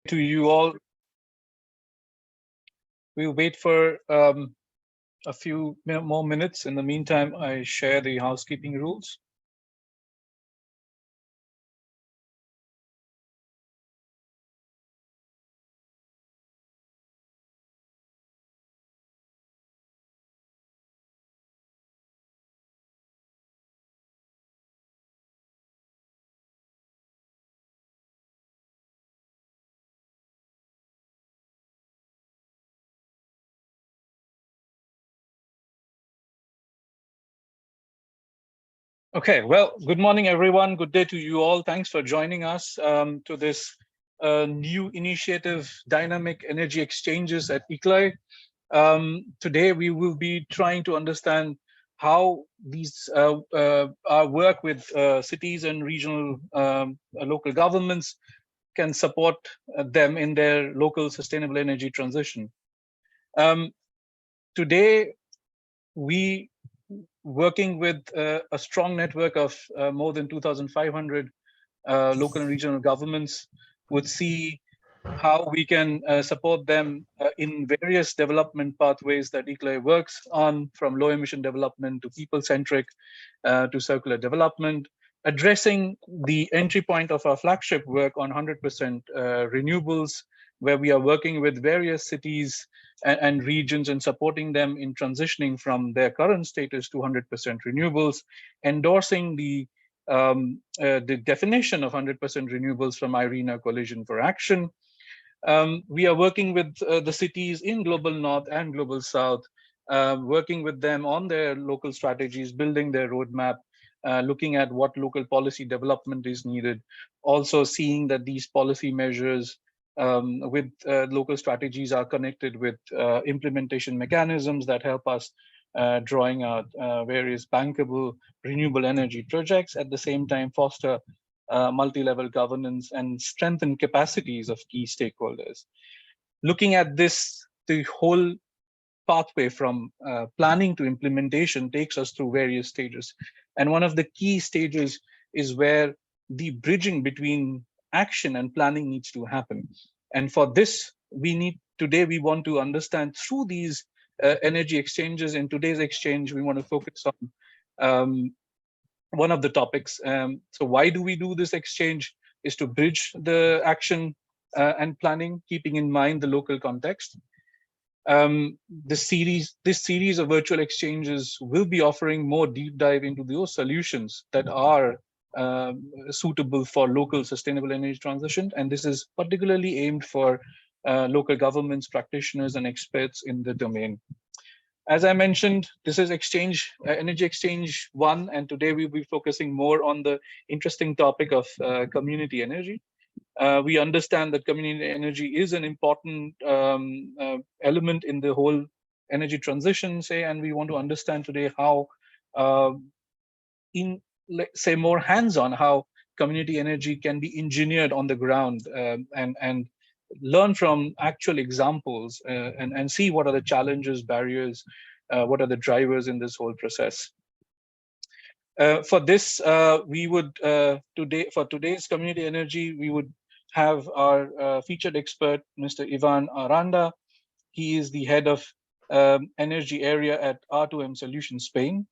to you all. We'll wait for a few more minutes. In the meantime, I share the housekeeping rules. Okay, well, good morning, everyone. Good day to you all. Thanks for joining us to this new initiative, Dynamic Energy Exchanges at ICLEI. Today, we will be trying to understand how these our work with cities and regional local governments can support them in their local sustainable energy transition. Today, we working with a strong network of more than 2,500 local and regional governments would see how we can support them in various development pathways that ICLEI works on, from low emission development to people-centric to circular development, addressing the entry point of our flagship work on 100% renewables, where we are working with various cities and regions and supporting them in transitioning from their current status to 100% renewables, endorsing the definition of 100% renewables from IRENA Coalition for Action. We are working with the cities in Global North and Global South, working with them on their local strategies, building their roadmap, looking at what local policy development is needed, also seeing that these policy measures with local strategies are connected with implementation mechanisms that help us drawing out various bankable renewable energy projects, at the same time foster multi-level governance and strengthen capacities of key stakeholders. Looking at this, the whole pathway from planning to implementation takes us through various stages. And one of the key stages is where the bridging between action and planning needs to happen. And for this, today we want to understand through these energy exchanges. In today's exchange, we want to focus on one of the topics. So why do we do this exchange is to bridge the action and planning, keeping in mind the local context. This series of virtual exchanges will be offering more deep dive into those solutions that are suitable for local sustainable energy transition. And this is particularly aimed for local governments, practitioners, and experts in the domain. As I mentioned, this is Energy Exchange 1, and today we'll be focusing more on the interesting topic of community energy. We understand that community energy is an important element in the whole energy transition, and we want to understand today how, say, more hands-on, how community energy can be engineered on the ground and learn from actual examples and see what are the challenges, barriers, what are the drivers in this whole process. For this, we would for today's community energy, we would have our featured expert, Mr. Iván Aranda. He is the head of energy area at R2M Solution Spain.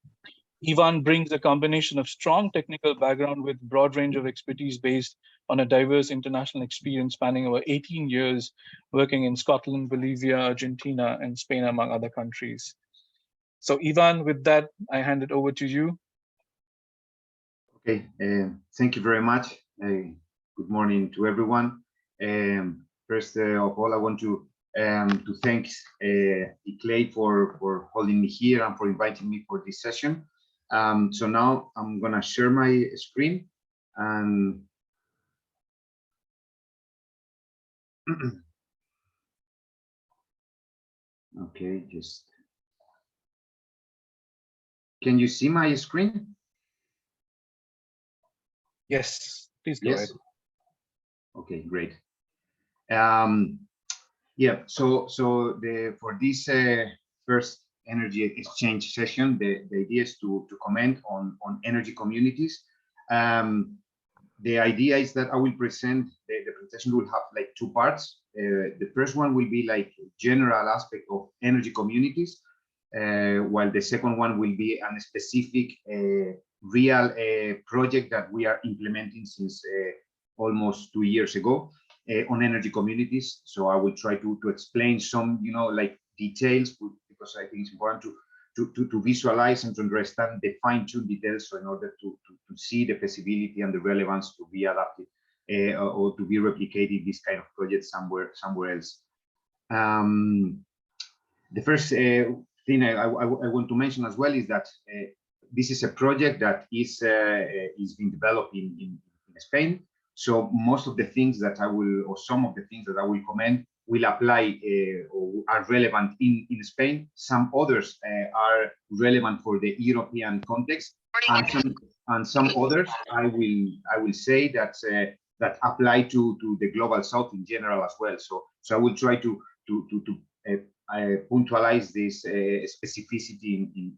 Iván brings a combination of strong technical background with broad range of expertise based on a diverse international experience spanning over 18 years, working in Scotland, Bolivia, Argentina, and Spain, among other countries. So Iván, with that, I hand it over to you. Okay, thank you very much. Good morning to everyone. First of all, I want to thank ICLEI for holding me here and for inviting me for this session. So now I'm gonna share my screen and okay, just can you see my screen? Yes, please go ahead. Okay, great. Yeah, so for this first energy exchange session, the idea is to comment on energy communities. The idea is that I will present, the presentation will have like two parts. The first one will be like general aspect of energy communities, while the second one will be a specific real project that we are implementing since almost 2 years ago on energy communities. So I will try to explain some, you know, like details, because I think it's important to visualize and to understand the fine-tuned details, so in order to see the feasibility and the relevance to be adapted or to be replicated this kind of project somewhere else. The first thing I want to mention as well is that this is a project that is being developed in Spain. So most of the things that I will, or some of the things that I will comment, will apply or are relevant in Spain. Some others are relevant for the European context, and some others I will say that that apply to the global south in general as well. So I will try to punctualize this specificity in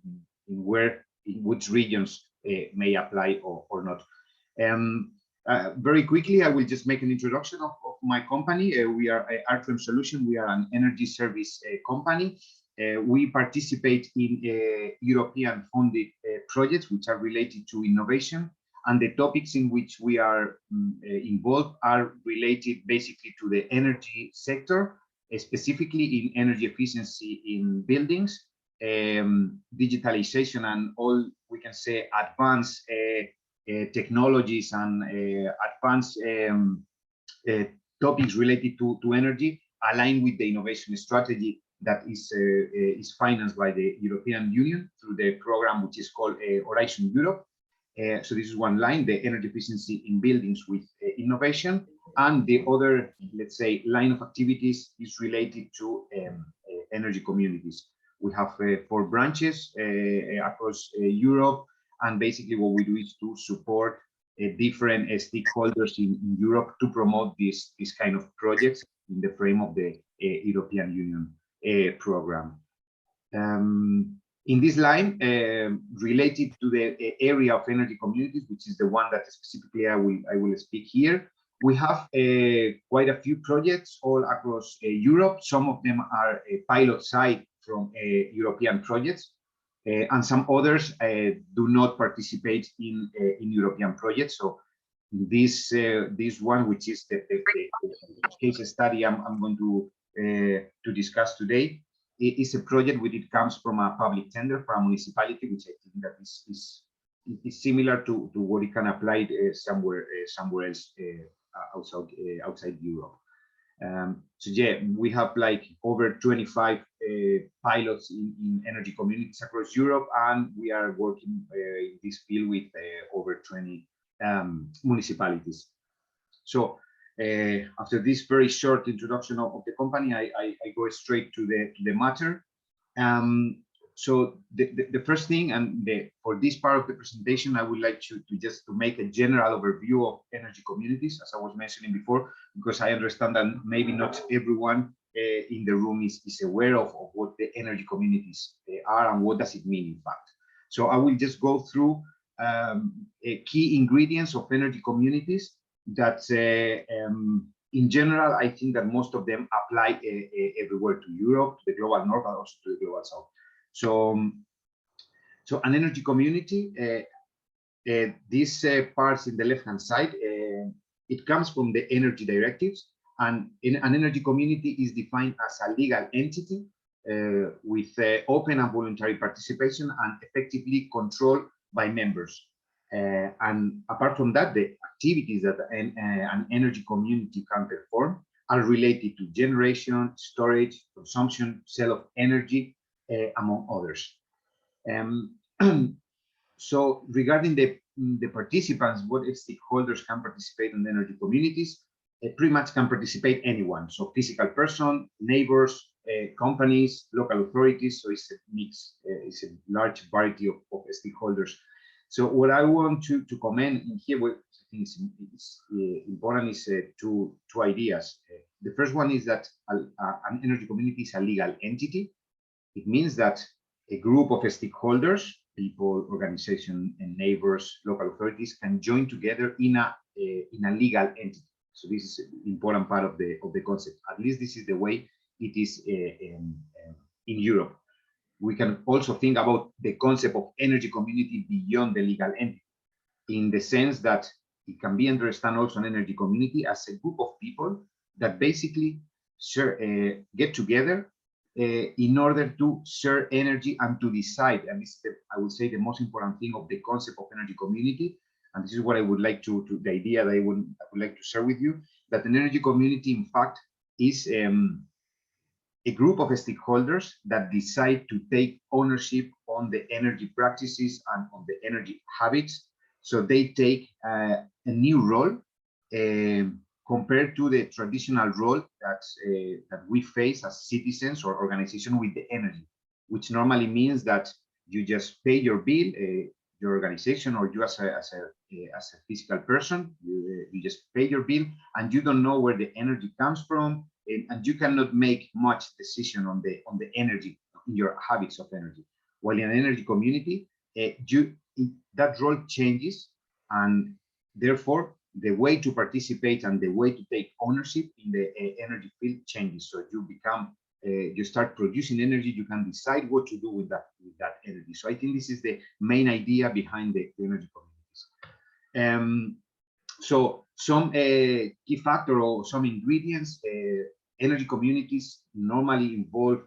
which regions may apply or not. Very quickly, I will just make an introduction of my company. We are R2M Solution. We are an energy service company. We participate in European funded projects which are related to innovation, and the topics in which we are involved are related basically to the energy sector, specifically in energy efficiency in buildings, digitalization, and all, we can say, advanced technologies and advanced topics related to energy, aligned with the innovation strategy that is financed by the European Union through the program which is called Horizon Europe. So this is one line, the energy efficiency in buildings with innovation, and the other, let's say, line of activities is related to energy communities. We have 4 branches across Europe, and basically what we do is to support different stakeholders in Europe to promote this kind of projects in the frame of the European Union program. In this line, related to the area of energy communities, which is the one that specifically I will speak here, we have quite a few projects all across Europe. Some of them are pilot site from European projects, and some others do not participate in European projects. So this one, which is the case study I'm going to discuss today, is a project which it comes from a public tender for a municipality, which I think that is similar to what it can apply somewhere else outside Europe. So yeah, we have like over 25 pilots in energy communities across Europe, and we are working in this field with over 20 municipalities. So after this very short introduction of the company, I go straight to the matter. So the first thing, and for this part of the presentation, I would like to just make a general overview of energy communities, as I was mentioning before, because I understand that maybe not everyone in the room is aware of what the energy communities are and what does it mean, in fact. So I will just go through key ingredients of energy communities that in general, I think that most of them apply everywhere, to Europe, to the global north, but also to the global south. So an energy community, these parts in the left-hand side, it comes from the energy directives, and an energy community is defined as a legal entity with open and voluntary participation and effectively controlled by members. And apart from that, the activities that an energy community can perform are related to generation, storage, consumption, sale of energy, among others. So regarding the participants, what stakeholders can participate in energy communities, pretty much can participate anyone. So physical person, neighbors, companies, local authorities. So it's a mix, it's a large variety of stakeholders. So what I want to comment in here, what I think is important, is two ideas. The first one is that an energy community is a legal entity. It means that a group of stakeholders, people, organizations, and neighbors, local authorities, can join together in a in a legal entity. So this is an important part of the concept. At least this is the way it is in Europe. We can also think about the concept of energy community beyond the legal entity, in the sense that it can be understood also an energy community as a group of people that basically share, get together in order to share energy and to decide. And this is, I would say, the most important thing of the concept of energy community. And this is what I would like to the idea that I would like to share with you, that an energy community, in fact, is a group of stakeholders that decide to take ownership on the energy practices and on the energy habits. So they take a new role compared to the traditional role that we face as citizens or organization with the energy, which normally means that you just pay your bill, your organization, or you as a physical person, you just pay your bill, and you don't know where the energy comes from, and you cannot make much decision on the energy, in your habits of energy. While in an energy community, that role changes, and therefore the way to participate and the way to take ownership in the energy field changes. So you become, you start producing energy, you can decide what to do with that energy. So I think this is the main idea behind the energy communities. So some key factor or some ingredients, energy communities normally involve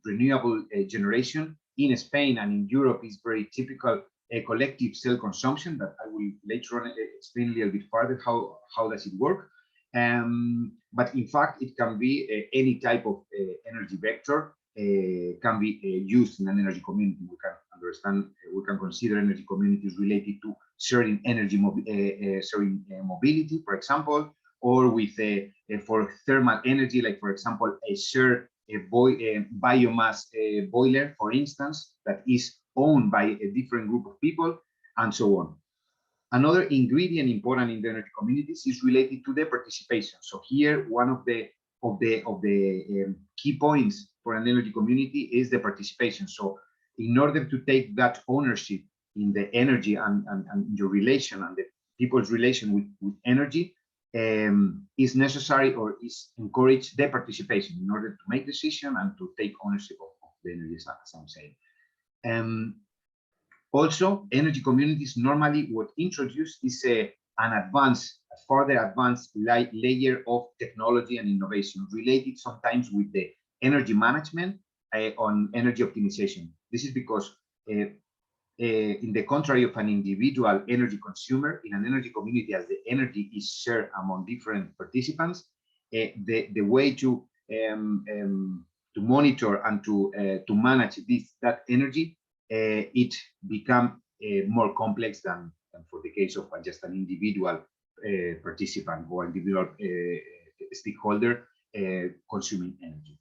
renewable generation. In Spain and in Europe is very typical collective self-consumption that I will later on explain a little bit further how does it work. But in fact, it can be any type of energy vector can be used in an energy community. We can understand, we can consider energy communities related to sharing energy mobility, for example, or with for thermal energy, like for example, a shared biomass boiler, for instance, that is owned by a different group of people, and so on. Another ingredient important in the energy communities is related to the participation. So here, one of the key points for an energy community is the participation. So in order to take that ownership in the energy and your relation and the people's relation with energy, is necessary or is encouraged the participation in order to make decision and to take ownership of the energy, as I'm saying. Also, energy communities normally what introduce is a further advanced layer of technology and innovation related sometimes with the energy management on energy optimization. This is because in the contrary of an individual energy consumer, in an energy community, as the energy is shared among different participants, the way to monitor and to manage that energy, it becomes more complex than for the case of just an individual participant or individual stakeholder consuming energy.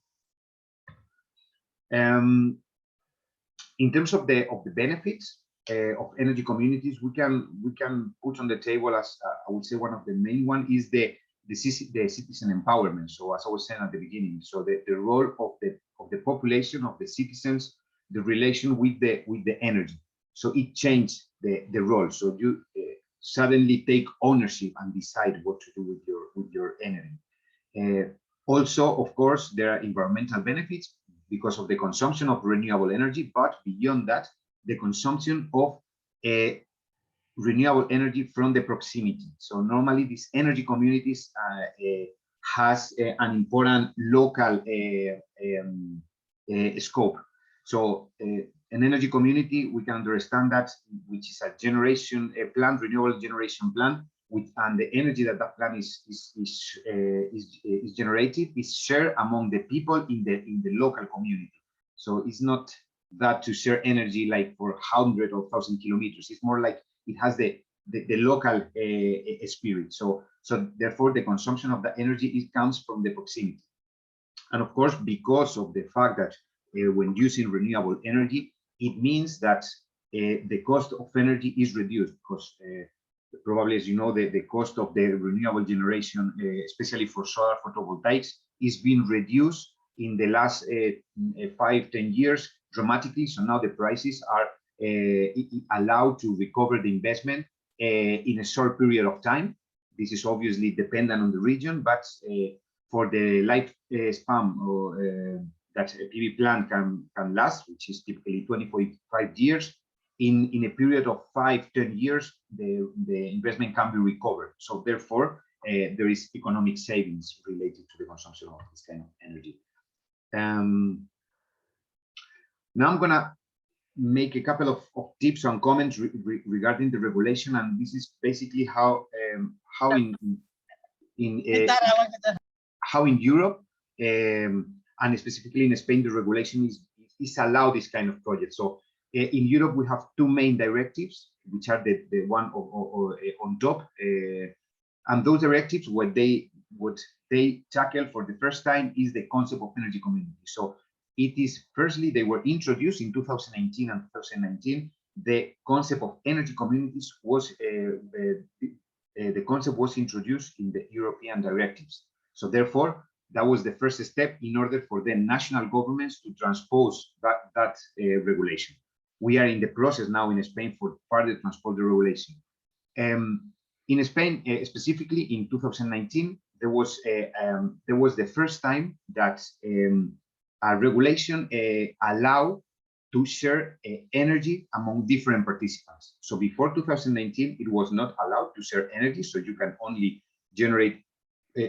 In terms of the benefits of energy communities, we can put on the table, as I would say, one of the main one is the citizen empowerment. So as I was saying at the beginning, so the role of the population, of the citizens, the relation with the energy. So it changed the role. So you suddenly take ownership and decide what to do with your energy. Also, of course, there are environmental benefits because of the consumption of renewable energy, but beyond that, the consumption of renewable energy from the proximity. So normally these energy communities has an important local scope. So an energy community, we can understand that, which is a generation plant, renewable generation plant, and the energy that plant is generated is shared among the people in the local community. So it's not that to share energy like for 100 or 1,000 kilometers. It's more like it has the local spirit. So therefore the consumption of the energy comes from the proximity. And of course, because of the fact that when using renewable energy, it means that the cost of energy is reduced, because probably, as you know, the cost of the renewable generation, especially for solar photovoltaics, is being reduced in the last 5-10 years dramatically. So now the prices are allowed to recover the investment in a short period of time. This is obviously dependent on the region, but for the lifespan that a PV plant can last, which is typically 25 years, in a period of 5-10 years, the investment can be recovered. So therefore, there is economic savings related to the consumption of this kind of energy. Now I'm gonna make a couple of tips and comments regarding the regulation, and this is basically how in Europe and specifically in Spain, the regulation is allowed this kind of project. So in Europe, we have two main directives, which are the one on top, and those directives, what they tackle for the first time is the concept of energy community. So it is firstly, they were introduced in 2018 and 2019. The concept of energy communities was the concept was introduced in the European directives. So therefore, that was the first step in order for the national governments to transpose that regulation. We are in the process now in Spain for further transpose the regulation. In Spain, specifically in 2019, there was the first time that a regulation allowed to share energy among different participants. So before 2019, it was not allowed to share energy. So you can only generate,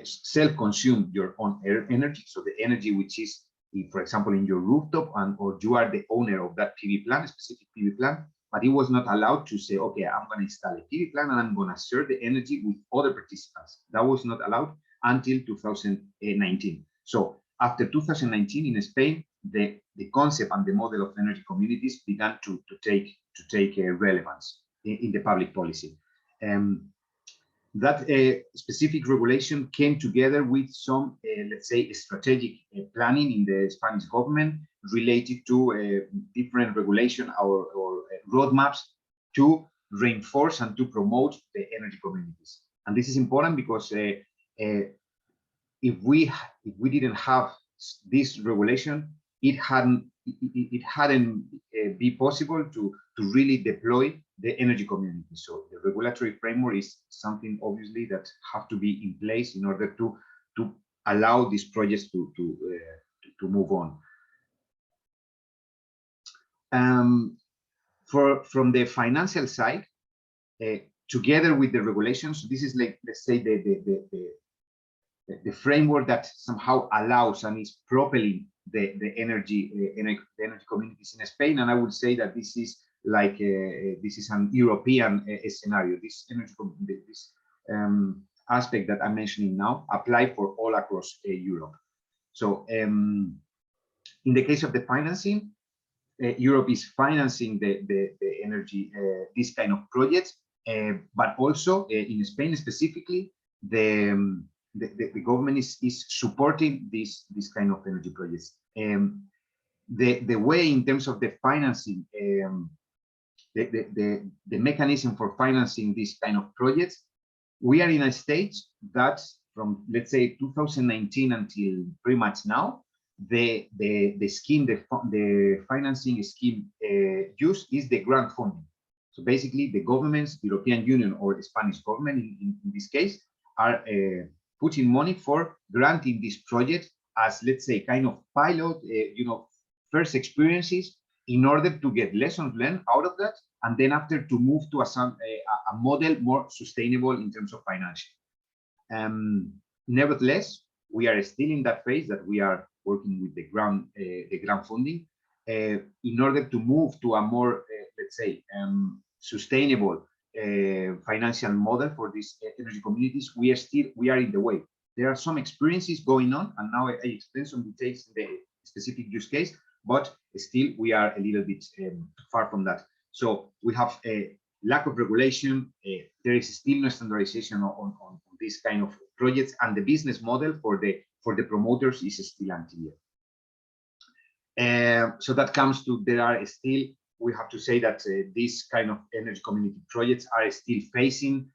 self-consume your own energy. So the energy which is, for example, in your rooftop, or you are the owner of that PV plant, a specific PV plant, but it was not allowed to say, okay, I'm going to install a PV plant and I'm going to share the energy with other participants. That was not allowed until 2019. So after 2019 in Spain, the concept and the model of energy communities began to take relevance in the public policy. That specific regulation came together with some, let's say, strategic planning in the Spanish government related to different regulation or roadmaps to reinforce and to promote the energy communities. And this is important because if we didn't have this regulation, it hadn't be possible to really deploy the energy community. So the regulatory framework is something obviously that have to be in place in order to allow these projects to move on. From the financial side, together with the regulations, this is like, let's say, the framework that somehow allows and is propelling the energy communities in Spain. And I would say that this is like this is an European scenario. This energy aspect that I'm mentioning now apply for all across Europe. So in the case of the financing, Europe is financing the energy, this kind of projects, but also in Spain specifically, the government is supporting this kind of energy projects. The way in terms of the financing, the mechanism for financing this kind of projects, we are in a stage that from, let's say, 2019 until pretty much now, the scheme, the financing scheme used is the grant funding. So basically, the governments, European Union or the Spanish government in this case, are putting money for granting this project as, let's say, kind of pilot, first experiences in order to get lessons learned out of that, and then after to move to a model more sustainable in terms of financial. Nevertheless, we are still in that phase that we are working with the grant funding in order to move to a more, let's say, sustainable financial model for these energy communities. We are in the way. There are some experiences going on, and now I explain some details in the specific use case, but still we are a little bit far from that. So we have a lack of regulation. There is still no standardization on this kind of projects, and the business model for the promoters is still unclear. So that comes to, there are still, we have to say that these kind of energy community projects are still facing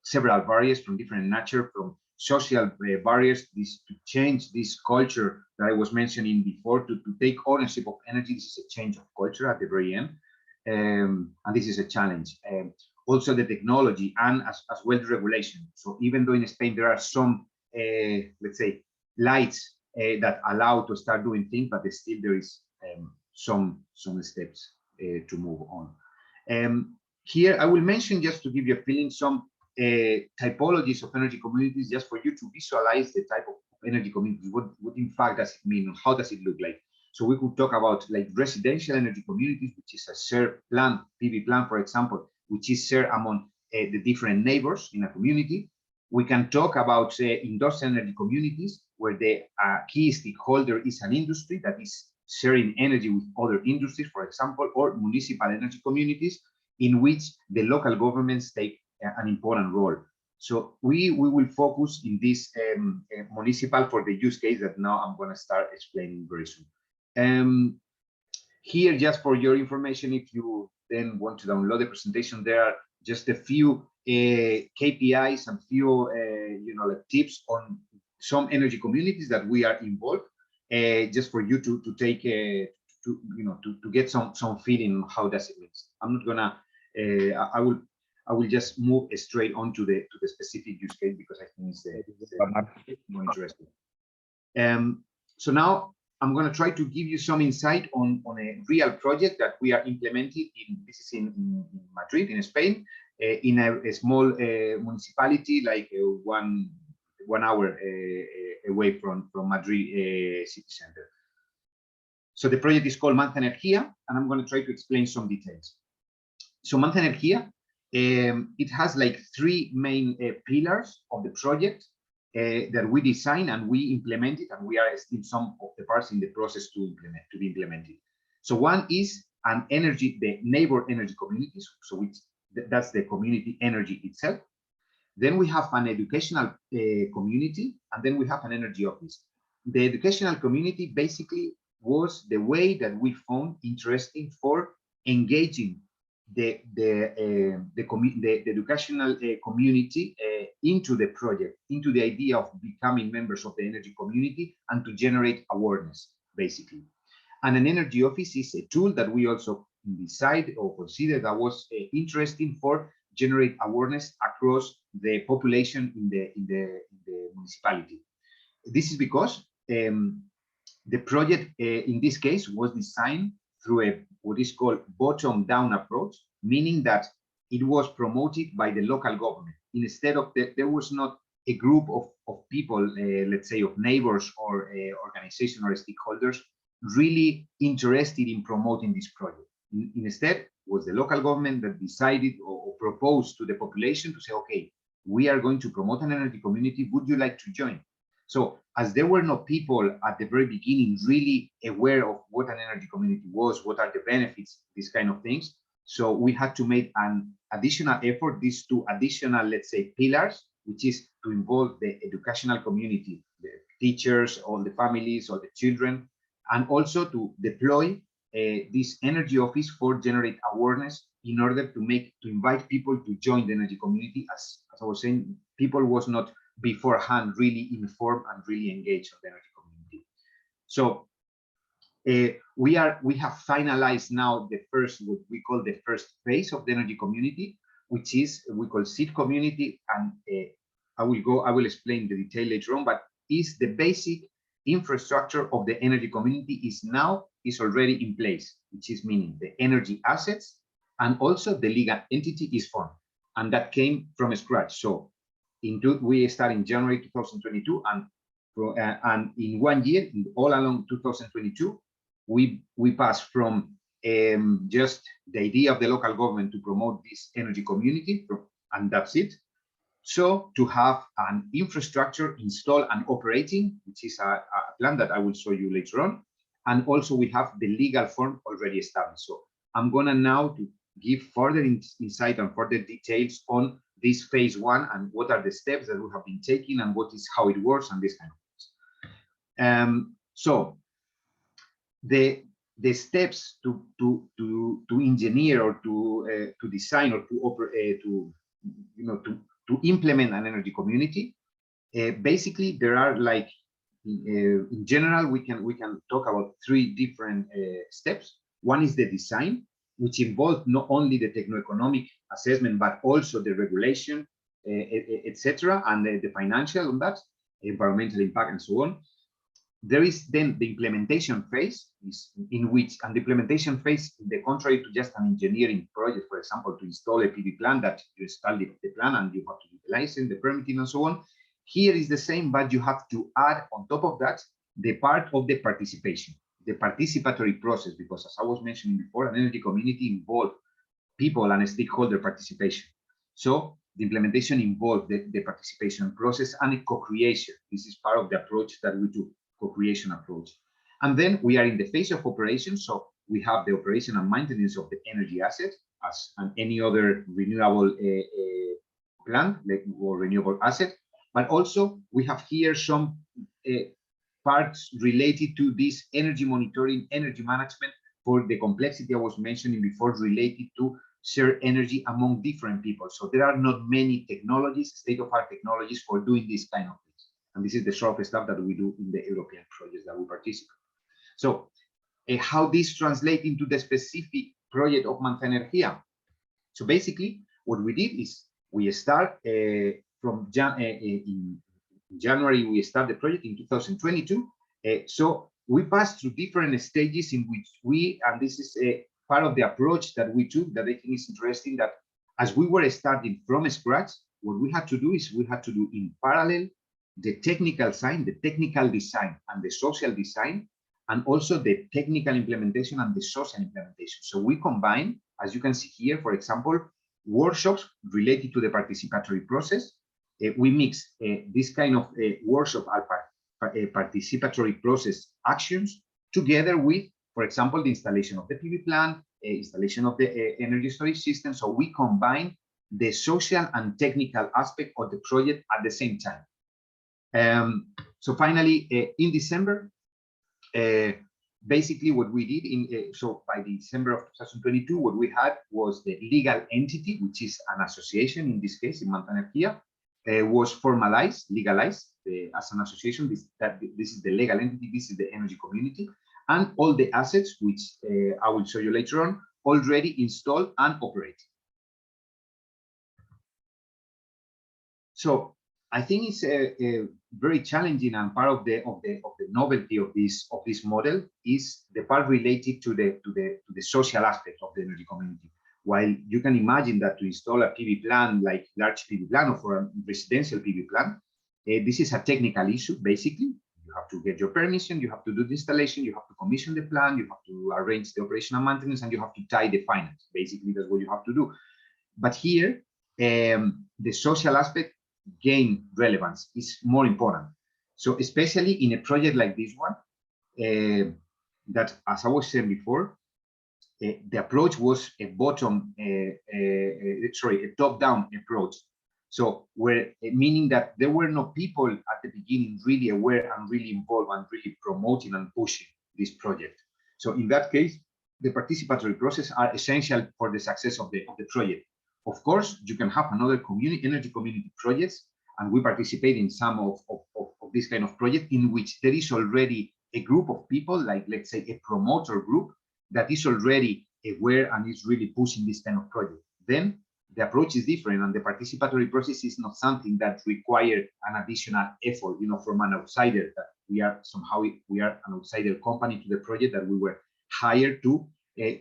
several barriers from different nature, from social barriers, to change this culture that I was mentioning before, to take ownership of energy. This is a change of culture at the very end, and this is a challenge. also the technology, and as well the regulation. So even though in Spain there are some, let's say, lights that allow to start doing things, but still there is some steps to move on. Here I will mention, just to give you a feeling, some typologies of energy communities, just for you to visualize the type of energy communities. What in fact does it mean? How does it look like? So we could talk about like residential energy communities, which is a shared plant, PV plant, for example, which is shared among the different neighbors in a community. We can talk about industrial energy communities, where the key stakeholder is an industry that is sharing energy with other industries, for example, or municipal energy communities, in which the local governments take an important role. So we will focus in this municipal for the use case that now I'm going to start explaining very soon. Here, just for your information, if you then want to download the presentation, there are just a few KPIs and few like tips on some energy communities that we are involved, just for you to take to get some feeling how does it look. I'm not gonna I will just move straight on to the specific use case, because I think it's more interesting. So now I'm going to try to give you some insight on a real project that we are implementing this is in Madrid, in Spain, in a small municipality, like 1 hour away from Madrid city center. So the project is called ManzaEnergía, and I'm going to try to explain some details. So ManzaEnergía, it has like 3 main pillars of the project that we design and we implemented, and we are still some of the parts in the process to be implemented. So one is the neighbor energy communities, so that's the community energy itself. Then we have an educational community, and then we have an energy office. The educational community basically was the way that we found interesting for engaging the educational community into the project, into the idea of becoming members of the energy community, and to generate awareness, basically. And an energy office is a tool that we also decide or consider that was interesting for generate awareness across the population in the municipality. This is because the project in this case was designed through what is called bottom-down approach, meaning that it was promoted by the local government. Instead of there was not a group of people, let's say of neighbors or organization or stakeholders, really interested in promoting this project. Instead, was the local government that decided or proposed to the population to say, okay, we are going to promote an energy community, would you like to join? So as there were no people at the very beginning really aware of what an energy community was, what are the benefits, these kind of things, so we had to make an additional effort, these 2 additional, let's say, pillars, which is to involve the educational community, the teachers, all the families, all the children, and also to deploy this energy office for generate awareness in order to invite people to join the energy community. As I was saying, people was not beforehand really informed and really engaged on the energy community. So we have finalized now the first, what we call the first phase of the energy community, which is we call seed community, and I will explain the detail later on, but is the basic infrastructure of the energy community is already in place, which is meaning the energy assets, and also the legal entity is formed, and that came from scratch. So we start in January 2022, and in 1 year, all along 2022, we pass from just the idea of the local government to promote this energy community, and that's it. So to have an infrastructure installed and operating, which is a plan that I will show you later on, and also we have the legal form already established. So I'm gonna now to give further insight and further details on this phase 1 and what are the steps that we have been taking and how it works and this kind of things. So the steps to engineer or to design or to operate to implement an energy community, basically there are like in general we can talk about 3 different steps. One is the design. which involved not only the techno-economic assessment, but also the regulation, etc., and the financial on that, environmental impact, and so on. There is then the implementation phase, in which, and the implementation phase, the contrary to just an engineering project, for example, to install a PV plant, that you install the plant and you have to do the license, the permitting, and so on. Here is the same, but you have to add on top of that the part of the participation, the participatory process, because as I was mentioning before, an energy community involves people and stakeholder participation. So the implementation involved the participation process and a co-creation. This is part of the approach that we do, co-creation approach. And then we are in the phase of operation. So we have the operation and maintenance of the energy asset as any other renewable plant or renewable asset. But also we have here some parts related to this energy monitoring, energy management, for the complexity I was mentioning before, related to share energy among different people. So there are not many technologies, state-of-art technologies, for doing this kind of things. And this is the sort of stuff that we do in the European projects that we participate. So how this translates into the specific project of ManzaEnergía. So basically, what we did is we start from in January, we start the project in 2022. So we passed through different stages in which we, and this is part of the approach that we took that I think is interesting, that as we were starting from scratch, what we had to do is we had to do in parallel the technical side, the technical design and the social design, and also the technical implementation and the social implementation. So we combine, as you can see here, for example, workshops related to the participatory process. We mix this kind of workshop participatory process actions together with, for example, the installation of the PV plant, installation of the energy storage system. So we combine the social and technical aspect of the project at the same time. So finally, in December, basically what we did so by December of 2022, what we had was the legal entity, which is an association, in this case, in ManzaEnergía, was formalized, legalized as an association. This is the legal entity, this is the energy community, and all the assets, which I will show you later on, already installed and operating. So I think it's very challenging, and part of the novelty of this model is the part related to the social aspect of the energy community. While you can imagine that to install a PV plant, like large PV plant or for a residential PV plant, this is a technical issue. Basically, you have to get your permission, you have to do the installation, you have to commission the plant, you have to arrange the operation and maintenance, and you have to tie the finance. Basically, that's what you have to do. But here, the social aspect gain relevance, is more important. So especially in a project like this one, that, as I was saying before, the approach was a top-down approach. So meaning that there were no people at the beginning really aware and really involved and really promoting and pushing this project. So in that case, the participatory process are essential for the success of the project. Of course, you can have another energy community projects, and we participate in some of this kind of project in which there is already a group of people, like let's say a promoter group, that is already aware and is really pushing this kind of project. Then the approach is different, and the participatory process is not something that requires an additional effort, from an outsider. That we are an outsider company to the project, that we were hired to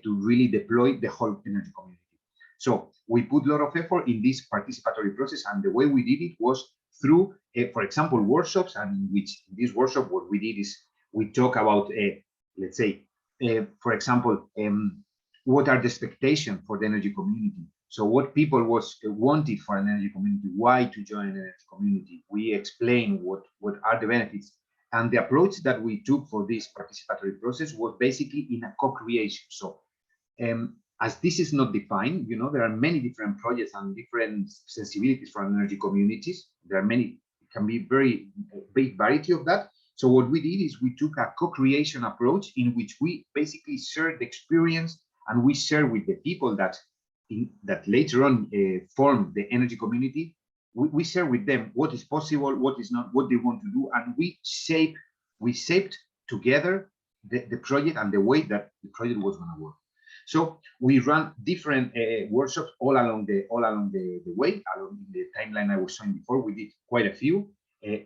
really deploy the whole energy community. So we put a lot of effort in this participatory process, and the way we did it was through, for example, workshops. And in this workshop, what we did is we talk about, let's say, for example, what are the expectations for the energy community? So what people wanted for an energy community, why to join an energy community. We explain what are the benefits. And the approach that we took for this participatory process was basically in a co-creation. So as this is not defined, there are many different projects and different sensibilities for energy communities. There are many, it can be very big variety of that. So what we did is we took a co-creation approach in which we basically shared the experience, and we share with the people that later on form the energy community. We share with them what is possible, what is not, what they want to do, and we shaped together the project and the way that the project was going to work. So we run different workshops all along the way, along the timeline I was showing before. We did quite a few.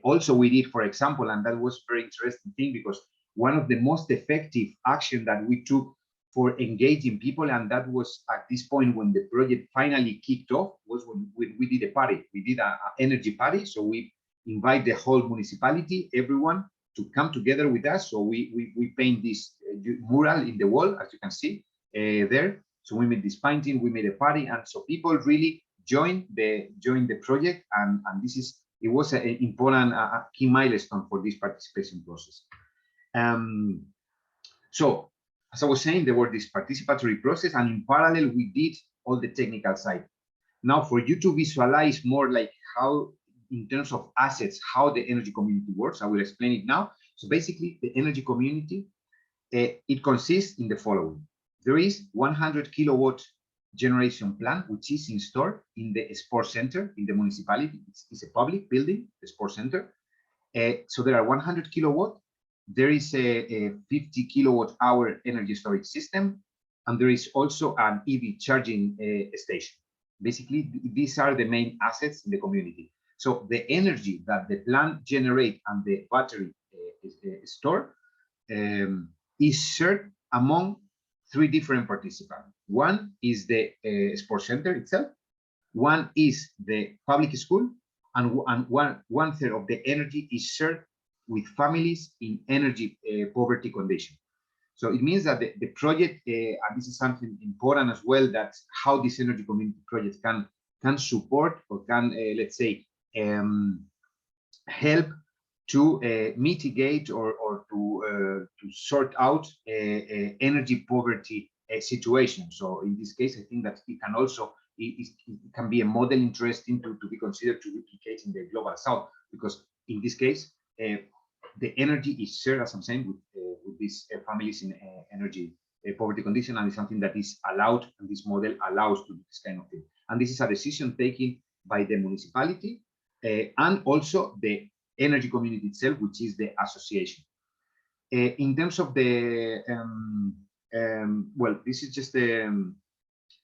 Also, we did, for example, and that was very interesting thing, because one of the most effective action that we took for engaging people, and that was at this point when the project finally kicked off, was when we did a party. We did an energy party. So we invite the whole municipality, everyone, to come together with us. So we paint this mural in the wall, as you can see there. So we made this painting, we made a party, and so people really joined the project, and it was an important key milestone for this participation process. So as I was saying, there were this participatory process, and in parallel we did all the technical side. Now, for you to visualize more like how, in terms of assets, how the energy community works, I will explain it now. So basically, the energy community, it consists in the following. There is 100 kilowatt generation plant, which is installed in the sports center in the municipality. It's a public building, the sports center. So there are 100 kilowatt. There is a 50 kilowatt hour energy storage system, and there is also an EV charging station. Basically, these are the main assets in the community. So the energy that the plant generates and the battery store is shared among 3 different participants. One is the sports center itself, one is the public school, and one third of the energy is shared with families in energy poverty condition. So it means that the project, and this is something important as well, that's how this energy community project can support, or can, let's say, help to mitigate or to sort out energy poverty situation. So in this case, I think that it can also, it can be a model interesting to be considered to replicate in the global south, because in this case, the energy is shared, as I'm saying, with these families in energy poverty condition, and it's something that is allowed, and this model allows to do this kind of thing. And this is a decision taken by the municipality and also the energy community itself, which is the association. In terms of the, well, this is just a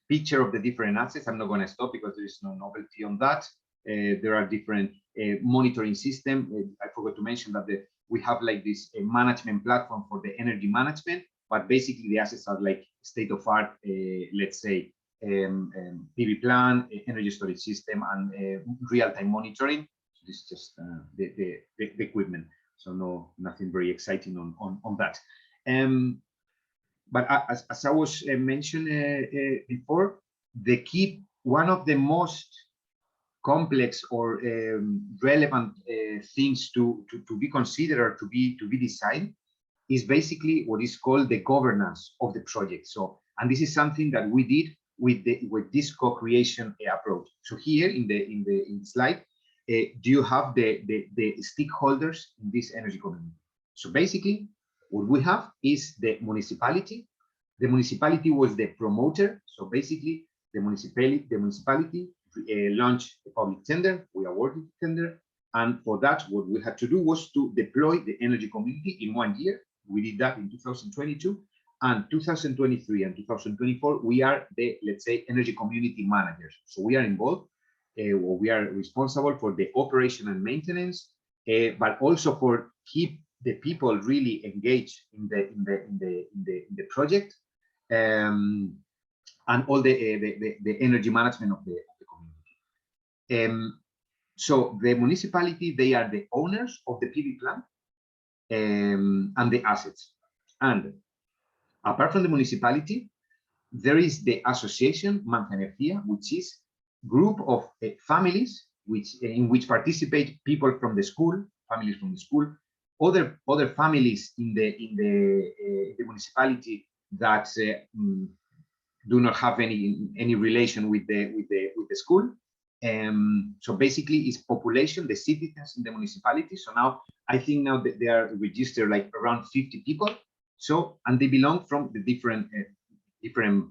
picture of the different assets. I'm not going to stop because there is no novelty on that. There are different monitoring systems. I forgot to mention that we have like this management platform for the energy management, but basically the assets are like state-of-art, let's say, PV plant, energy storage system, and real-time monitoring. So this is just the equipment. So nothing very exciting on that. But as I was mentioning before, one of the most complex or relevant things to be considered or to be designed is basically what is called the governance of the project. So, and this is something that we did with this co-creation approach. So here in the slide, do you have the stakeholders in this energy community? So basically, what we have is the municipality. The municipality was the promoter. So basically, the municipality launched a public tender. We awarded the tender, and for that, what we had to do was to deploy the energy community in 1 year. We did that in 2022, and 2023 and 2024. We are the, let's say, energy community managers. So we are involved. We are responsible for the operation and maintenance, but also for keep the people really engaged in the project, and all the energy management of the community. So the municipality, they are the owners of the PV plant and the assets. And apart from the municipality, there is the association ManzaEnergía, which is group of families in which participate people from the school, families from the school, other families in the municipality that do not have any relation with the school. So basically, it's population, the citizens in the municipality. So now I think now that they are registered like around 50 people. So, and they belong from the different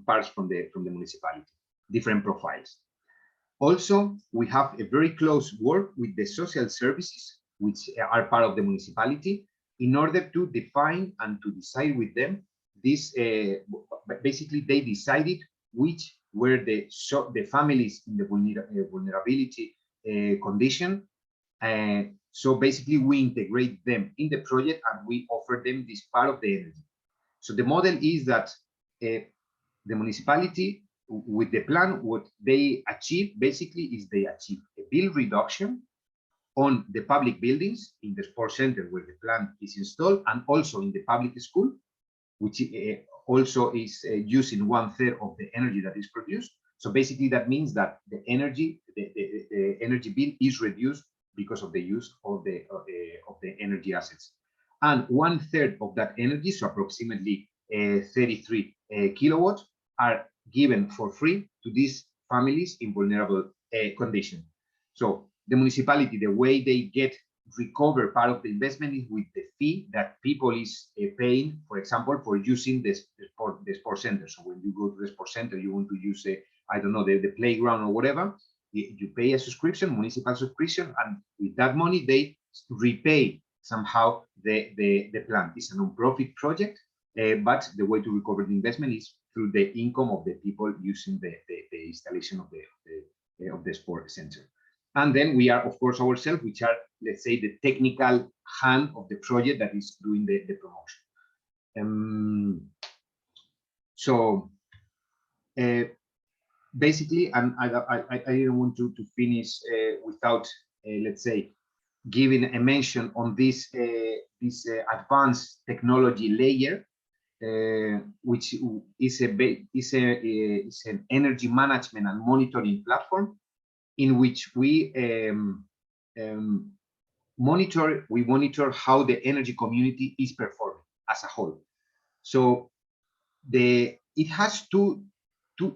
parts from the municipality, different profiles. Also, we have a very close work with the social services, which are part of the municipality, in order to define and to decide with them this basically they decided which were the families in the vulnerability condition. So basically we integrate them in the project and we offer them this part of the energy. So the model is that the municipality with the plan, what they achieve basically is they achieve a bill reduction on the public buildings in the sports center where the plant is installed, and also in the public school, which also is using 1/3 of the energy that is produced. So basically that means that the energy bill is reduced because of the use of the energy assets. And 1/3 of that energy, so approximately 33 kilowatts, are given for free to these families in vulnerable condition. So the municipality, the way they recover part of the investment is with the fee that people is paying, for example, for using the sports center. So when you go to the sports center, you want to use I don't know, the playground or whatever, you pay a subscription, municipal subscription, and with that money they repay somehow the plant. It's a non-profit project, but the way to recover the investment is through the income of the people using the installation of the sport center. And then we are, of course, ourselves, which are, let's say, the technical hand of the project that is doing the promotion. So basically, and I didn't want to finish without, let's say, giving a mention on this advanced technology layer, which is an energy management and monitoring platform in which we monitor how the energy community is performing as a whole. So it has two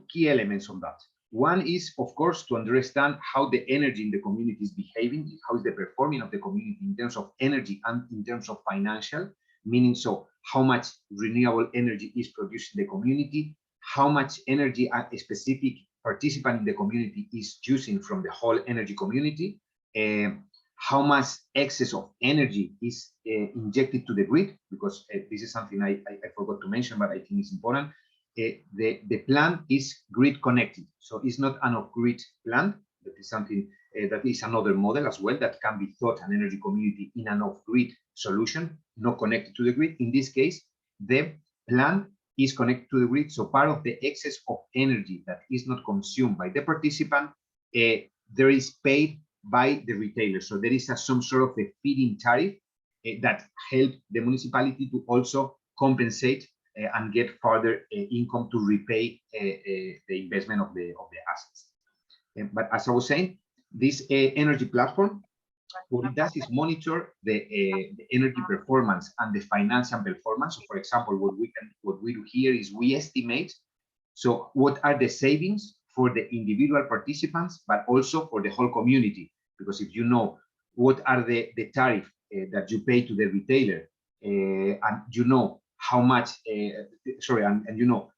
key elements on that. One is, of course, to understand how the energy in the community is behaving, how is the performing of the community in terms of energy and in terms of financial, meaning so how much renewable energy is produced in the community, how much energy a specific participant in the community is using from the whole energy community, how much excess of energy is injected to the grid, because this is something I forgot to mention, but I think it's important. The plant is grid connected, so it's not an off-grid plant. That is something that is another model as well that can be thought an energy community in an off-grid solution, not connected to the grid. In this case, the plant is connected to the grid, so part of the excess of energy that is not consumed by the participant, there is paid by the retailer. So there is some sort of a feed-in tariff that helps the municipality to also compensate and get further income to repay the investment of the assets. But as I was saying, this energy platform, what it does is monitor the energy performance and the financial performance. So for example, what we do here is we estimate, so what are the savings for the individual participants, but also for the whole community. Because if you know what are the tariff that you pay to the retailer, and you know how much, and you know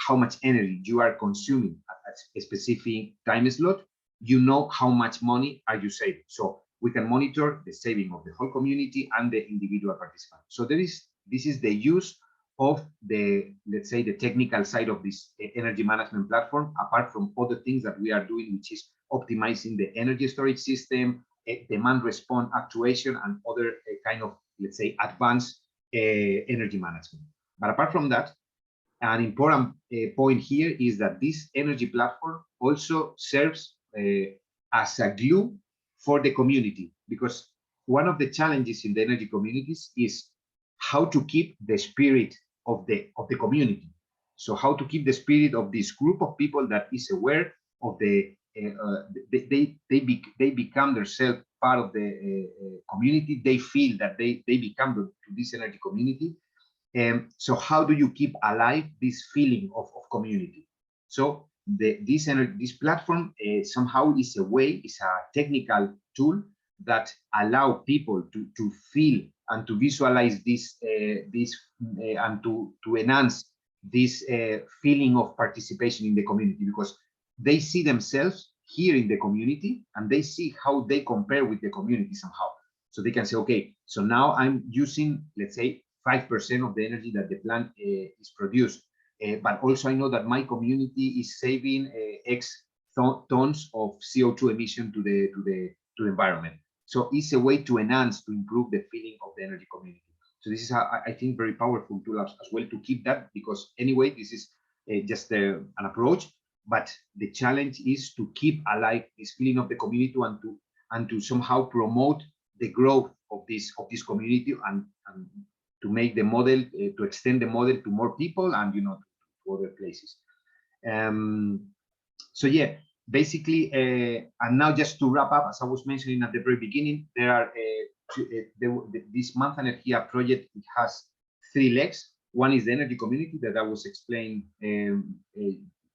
how much energy you are consuming at a specific time slot, you know how much money are you saving. So we can monitor the saving of the whole community and the individual participant. So this is the use of the, let's say, the technical side of this energy management platform, apart from other things that we are doing, which is optimizing the energy storage system, demand response actuation, and other kind of, let's say, advanced energy management. But apart from that, an important point here is that this energy platform also serves as a glue for the community, because one of the challenges in the energy communities is how to keep the spirit of the community. So how to keep the spirit of this group of people that is aware of the they become themselves part of the community. They feel that they become to this energy community. So how do you keep alive this feeling of community? So this platform somehow is a way, is a technical tool that allow people to feel and to visualize this and to enhance this feeling of participation in the community, because they see themselves here in the community and they see how they compare with the community somehow. So they can say, okay, so now I'm using, let's say, 5% of the energy that the plant is produced. But also I know that my community is saving X tons of CO2 emission to the environment. So it's a way to enhance, to improve the feeling of the energy community. So this is, I think, very powerful tool as well to keep that, because anyway, this is just an approach. But the challenge is to keep alive this feeling of the community and to somehow promote the growth of this community and to make the model, to extend the model to more people and to other places. So yeah, basically, and now just to wrap up, as I was mentioning at the very beginning, there are this ManzaEnergía project. It has 3 legs. One is the energy community that I was explaining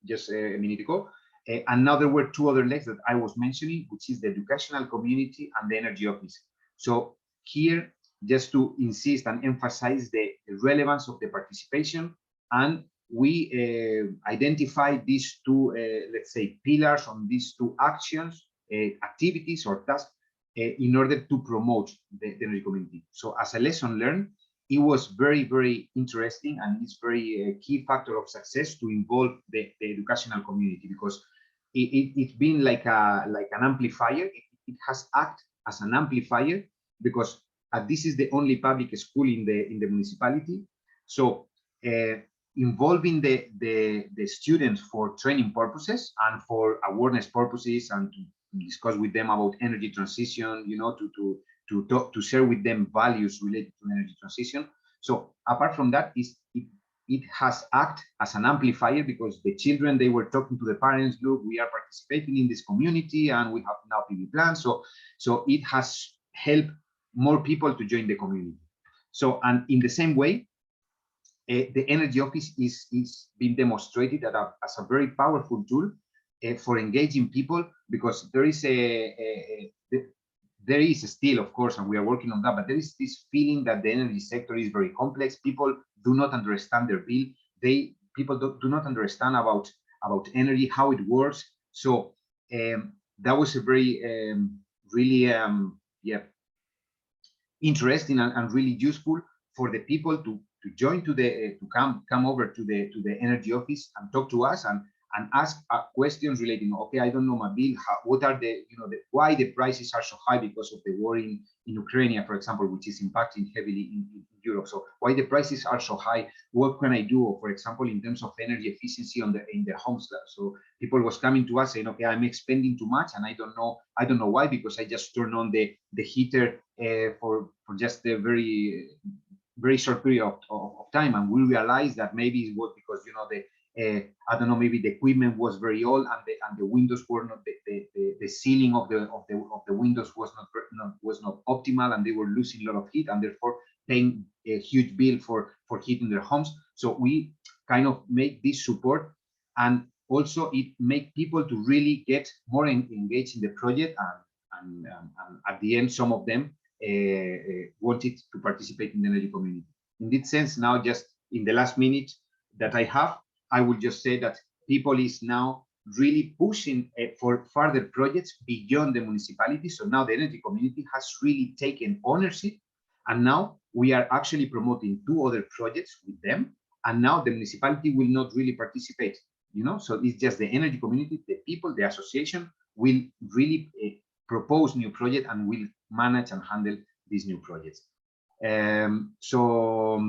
just a minute ago. And now there were 2 other legs that I was mentioning, which is the educational community and the energy office. So here, just to insist and emphasize the relevance of the participation, and we identify these 2, let's say, pillars on these 2 actions, activities or tasks in order to promote the energy community. So as a lesson learned, it was very, very interesting, and it's very key factor of success to involve the educational community, because it's been like an amplifier. It has acted as an amplifier, because this is the only public school in the municipality. So involving the students for training purposes and for awareness purposes, and to discuss with them about energy transition, to share with them values related to energy transition. So apart from that, it has acted as an amplifier, because the children, they were talking to the parents, look, we are participating in this community and we have now PV plans. So it has helped more people to join the community. So, and in the same way, the energy office is being demonstrated as a very powerful tool for engaging people, because there is still, of course, and we are working on that, but there is this feeling that the energy sector is very complex. People do not understand their bill. People do not understand about energy, how it works. So that was a very really interesting and really useful for the people to join to come over to the energy office and talk to us and ask questions relating, okay, I don't know my bill, what are why the prices are so high because of the war in Ukraine, for example, which is impacting heavily in Europe. So why the prices are so high? What can I do, for example, in terms of energy efficiency in the homes? So people was coming to us saying, okay, I'm expending too much and I don't know why, because I just turn on the heater for just a very short period of time, and we realized that maybe it was because I don't know, maybe the equipment was very old and the windows were not the ceiling of the windows was not optimal, and they were losing a lot of heat and therefore paying a huge bill for heating their homes. So we kind of make this support, and also it make people to really get more engaged in the project, and at the end some of them wanted to participate in the energy community. In this sense, now just in the last minute that I have, I will just say that people is now really pushing for further projects beyond the municipality. So now the energy community has really taken ownership, and now we are actually promoting 2 other projects with them, and now the municipality will not really participate, so it's just the energy community, the people, the association will really propose new projects and will manage and handle these new projects. So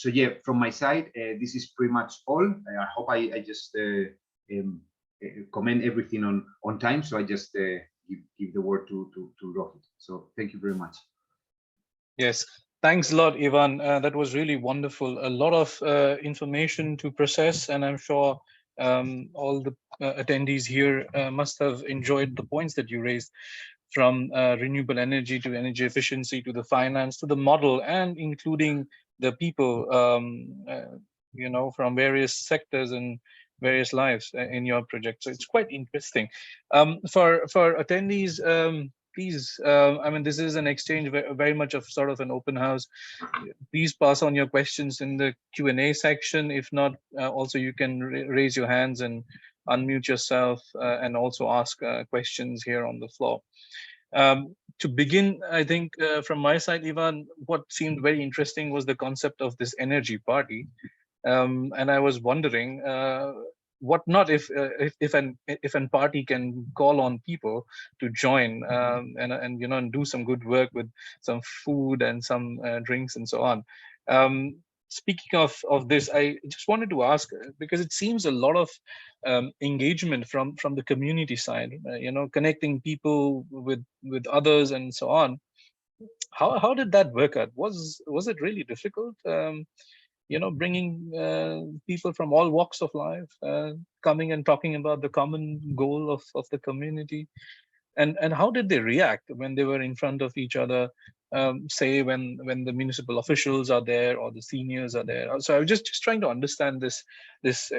yeah, from my side, this is pretty much all. I hope I just comment everything on time. So I just give the word to Rohit. So thank you very much. Yes, thanks a lot, Ivan. That was really wonderful. A lot of information to process, and I'm sure all the attendees here must have enjoyed the points that you raised, from renewable energy to energy efficiency to the finance to the model, and including the people, from various sectors and various lives in your project. So it's quite interesting. For attendees, please, I mean, this is an exchange, very much of sort of an open house. Please pass on your questions in the Q&A section. If not, also you can raise your hands and unmute yourself and also ask questions here on the floor. To begin, I think from my side, Ivan, what seemed very interesting was the concept of this energy party. And I was wondering, what not if an party can call on people to join, and and do some good work with some food and some drinks and so on. Speaking of this, I just wanted to ask, because it seems a lot of engagement from the community side, connecting people with others and so on. How did that work out? Was it really difficult? Bringing people from all walks of life, coming and talking about the common goal of the community, and how did they react when they were in front of each other, say when the municipal officials are there or the seniors are there. So I was just trying to understand this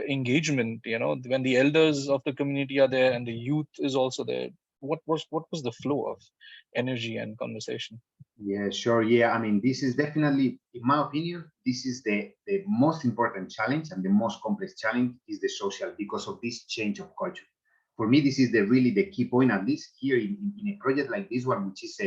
engagement, when the elders of the community are there and the youth is also there. What was the flow of energy and conversation? Yeah, sure. Yeah, I mean, this is definitely, in my opinion, this is the most important challenge, and the most complex challenge is the social, because of this change of culture. For me, this is really the key point, at least here in a project like this one, which is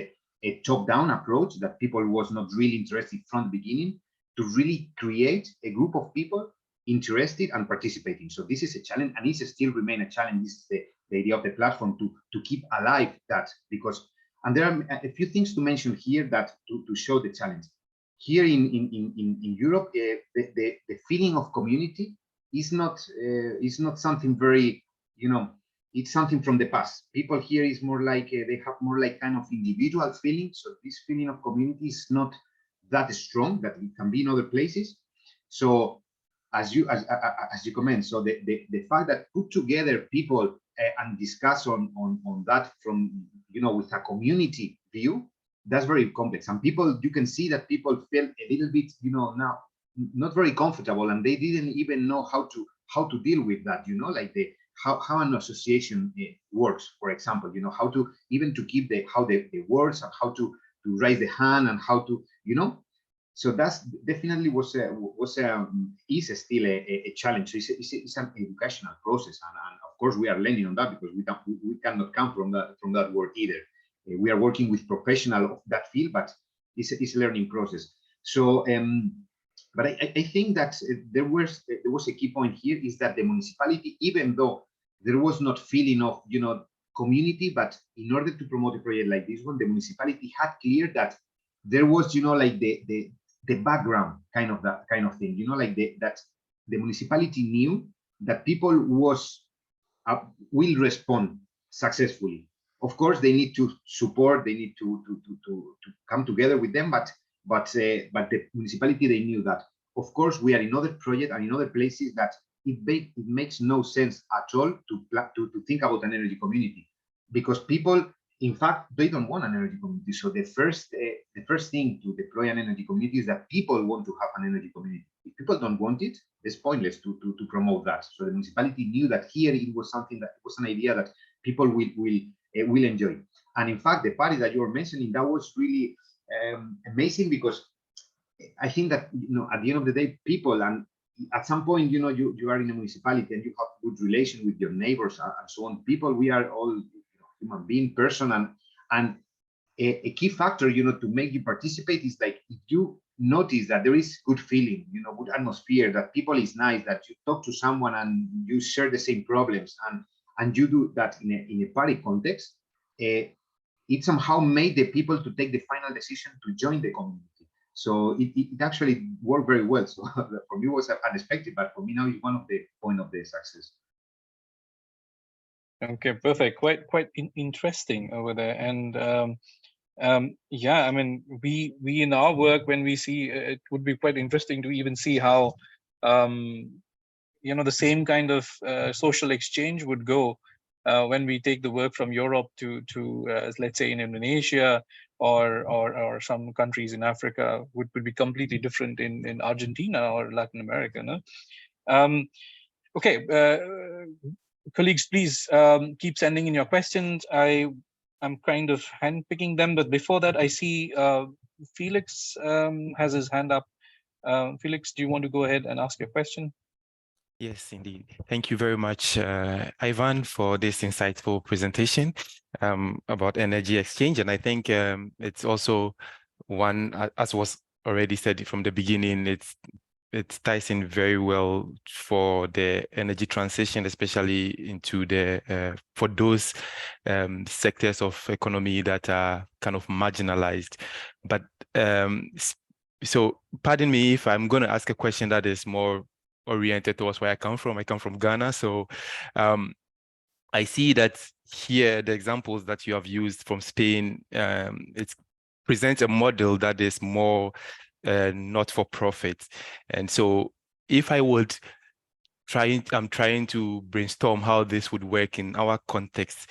a top-down approach that people was not really interested from the beginning, to really create a group of people interested and participating. So this is a challenge, and it still remain a challenge. This is the idea of the platform to keep alive that, because, and there are a few things to mention here that to show the challenge. Here in Europe, the feeling of community is not something very, it's something from the past. People here is more like, they have more like kind of individual feeling. So this feeling of community is not that strong that it can be in other places. So as you comment, so the fact that put together people and discuss on that from, with a community view, that's very complex. And people, you can see that people felt a little bit, now not very comfortable, and they didn't even know how to deal with that, like how an association works, for example, how to even to keep the words, and how to raise the hand, and how to, so that's definitely is still a challenge. So it's an educational process, and of course we are learning on that, because we cannot come from that work either. We are working with professionals of that field, but it's a learning process. So but I think that there was a key point here, is that the municipality, even though there was not feeling of community, but in order to promote a project like this one, the municipality had clear that there was like the background kind of thing, like that the municipality knew that people will respond successfully. Of course, they need to support, they need to come together with them, but the municipality, they knew that. Of course, we are in other projects and in other places that it makes no sense at all to think about an energy community, because people, in fact, they don't want an energy community. So the first thing to deploy an energy community is that people want to have an energy community. If people don't want it, it's pointless to promote that. So the municipality knew that here it was something that was an idea that people will enjoy. And in fact, the party that you were mentioning, that was really amazing, because I think that at the end of the day, people, and at some point, you are in a municipality and you have good relation with your neighbors and so on. People, we are all human being, person, and a key factor, to make you participate is like, if you notice that there is good feeling, good atmosphere, that people is nice, that you talk to someone and you share the same problems, and you do that in a party context, it somehow made the people to take the final decision to join the community. So it actually worked very well. So for me, it was unexpected, but for me now, it's one of the point of the success. Okay, perfect. Quite interesting over there. And yeah, I mean, we in our work, when we see, it would be quite interesting to even see how the same kind of social exchange would go when we take the work from Europe to let's say in Indonesia, or some countries in Africa, would be completely different in Argentina or Latin America, no? Okay, colleagues, please keep sending in your questions. I'm kind of handpicking them, but before that, I see Felix has his hand up. Felix, do you want to go ahead and ask your question? Yes, indeed. Thank you very much, Ivan, for this insightful presentation about energy exchange. And I think it's also one, as was already said from the beginning, it ties in very well for the energy transition, especially into the for those sectors of economy that are kind of marginalized. But so pardon me if I'm going to ask a question that is more oriented towards where I come from. I come from Ghana. So I see that here, the examples that you have used from Spain, it presents a model that is more not for profit. And so if I would I'm trying to brainstorm how this would work in our context.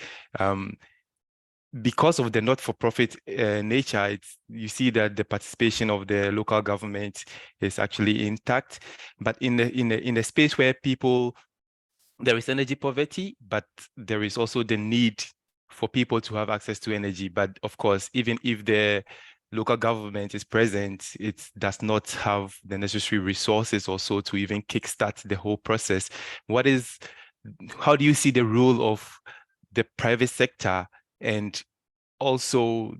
Because of the not-for-profit nature, you see that the participation of the local government is actually intact. But in the space where there is energy poverty, but there is also the need for people to have access to energy. But of course, even if the local government is present, it does not have the necessary resources also to even kickstart the whole process. How do you see the role of the private sector and also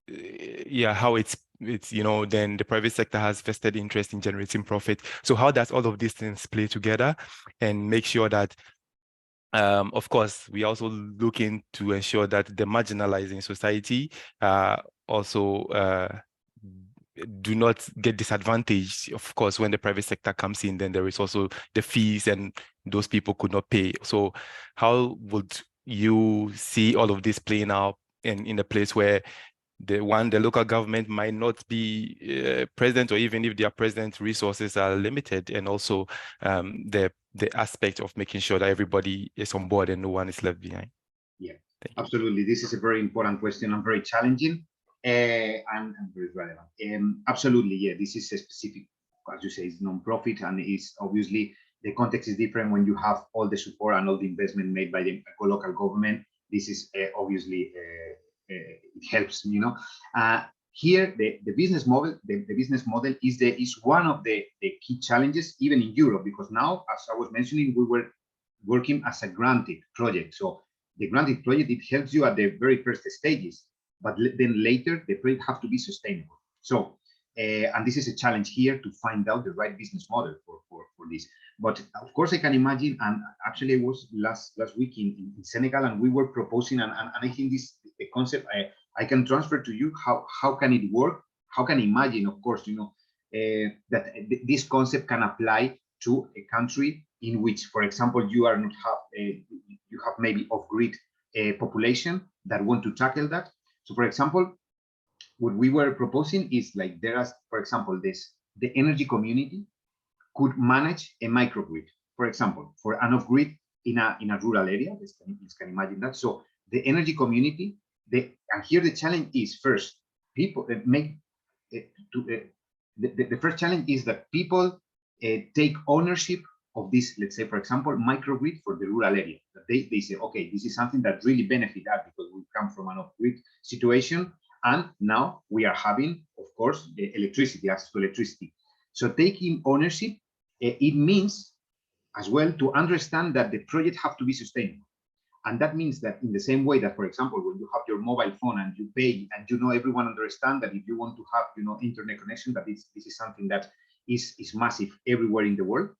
how it's then the private sector has vested interest in generating profit. So how does all of these things play together and make sure that of course we also looking to ensure that the marginalized in society also do not get disadvantaged. Of course, when the private sector comes in, then there is also the fees and those people could not pay. So how would you see all of this playing out in a place where the local government might not be present, or even if they are present, resources are limited, and also the aspect of making sure that everybody is on board and no one is left behind? Yeah, absolutely. This is a very important question and very challenging and very relevant. Absolutely, yeah, this is a specific, as you say, it's non-profit, and it's obviously the context is different when you have all the support and all the investment made by the local government. This is obviously it helps, here the business model is one of the key challenges even in Europe, because now, as I was mentioning, we were working as a granted project. So the granted project, it helps you at the very first stages, but then later the project have to be sustainable. So and this is a challenge here to find out the right business model for this. But of course, I can imagine, and actually I was last week in Senegal, and we were proposing, and I think this the concept I can transfer to you. How can it work? How can I imagine, of course, that this concept can apply to a country in which, for example, you are not you have maybe off-grid population that want to tackle that. So, for example, what we were proposing is like there are, for example, the energy community could manage a microgrid, for example, for an off-grid in a rural area. Let's can imagine that. So the energy community, and here the challenge is first, people the first challenge is that people take ownership of this, let's say, for example, microgrid for the rural area. That they say, okay, this is something that really benefit us because we come from an off-grid situation, and now we are having, of course, the electricity, access to electricity. So taking ownership, it means as well to understand that the project have to be sustainable. And that means that in the same way that, for example, when you have your mobile phone and you pay, and everyone understand that if you want to have, internet connection, that this is something that is massive everywhere in the world,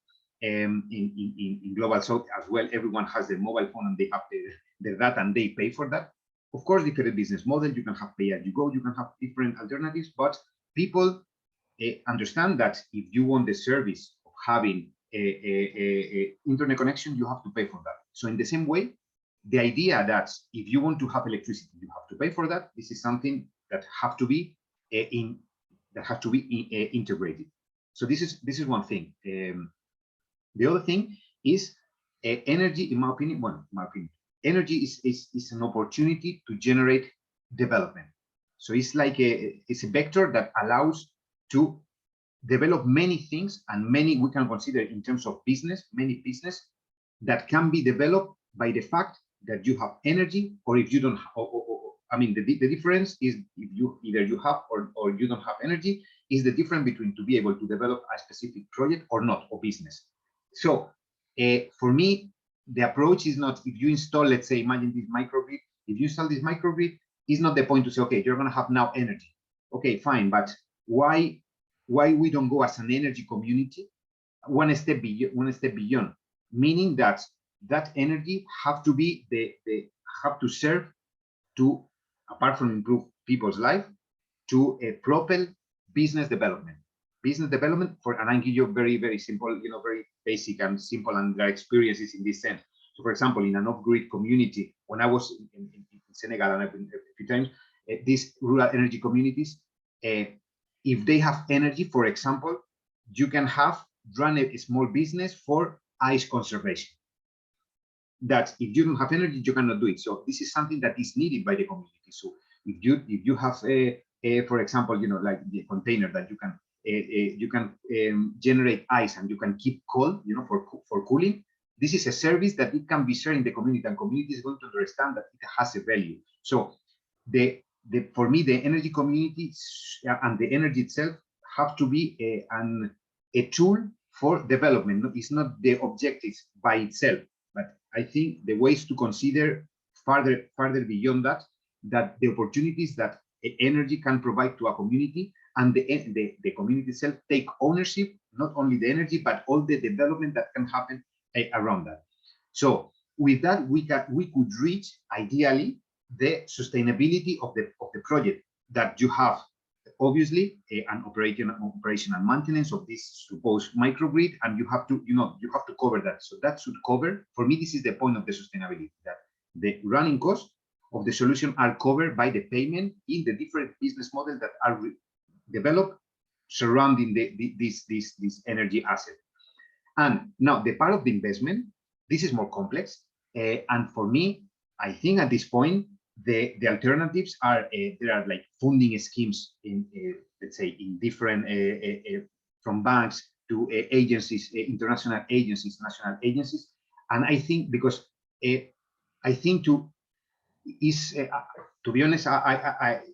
in global south as well, everyone has their mobile phone and they have their data and they pay for that. Of course, different business model, you can have pay as you go, you can have different alternatives, but people understand that if you want the service of having a internet connection, you have to pay for that. So in the same way, the idea that if you want to have electricity, you have to pay for that. This is something that have to be integrated. So this is one thing. The other thing is energy. In my opinion, energy is an opportunity to generate development. So it's like it's a vector that allows to develop many things, and many we can consider in terms of business, many business that can be developed by the fact that you have energy, or if you don't, I mean, the difference is if you either you have or you don't have energy is the difference between to be able to develop a specific project or not, or business. So for me, the approach is not, if you install, let's say, imagine this microgrid, if you install this microgrid, it's not the point to say, okay, you're going to have now energy. Okay, fine, but why we don't go as an energy community one step beyond, meaning that that energy have to be have to serve to, apart from improve people's life, to propel business development. Business development for, and I give you very, very simple, very basic and simple, and their experiences in this sense. So, for example, in an off-grid community, when I was in Senegal, and I've been a few times, these rural energy communities, if they have energy, for example, you can run a small business for ice conservation. That if you don't have energy, you cannot do it. So this is something that is needed by the community. So if you have for example, like the container that you can generate ice and you can keep cold, for cooling. This is a service that it can be shared in the community, and community is going to understand that it has a value. So for me, the energy community and the energy itself have to be a tool for development. It's not the objective by itself, but I think the ways to consider further beyond that the opportunities that energy can provide to a community, and the community itself take ownership, not only the energy, but all the development that can happen around that. So with that, we could reach ideally the sustainability of the project, that you have obviously an operation and maintenance of this supposed microgrid, and you have to cover that. So that should cover, for me, this is the point of the sustainability, that the running costs of the solution are covered by the payment in the different business models that are developed surrounding this energy asset. And now the part of the investment, this is more complex, and for me, I think at this point the alternatives are there are like funding schemes in let's say in different from banks to agencies, international agencies, national agencies, and I think because I think to be honest,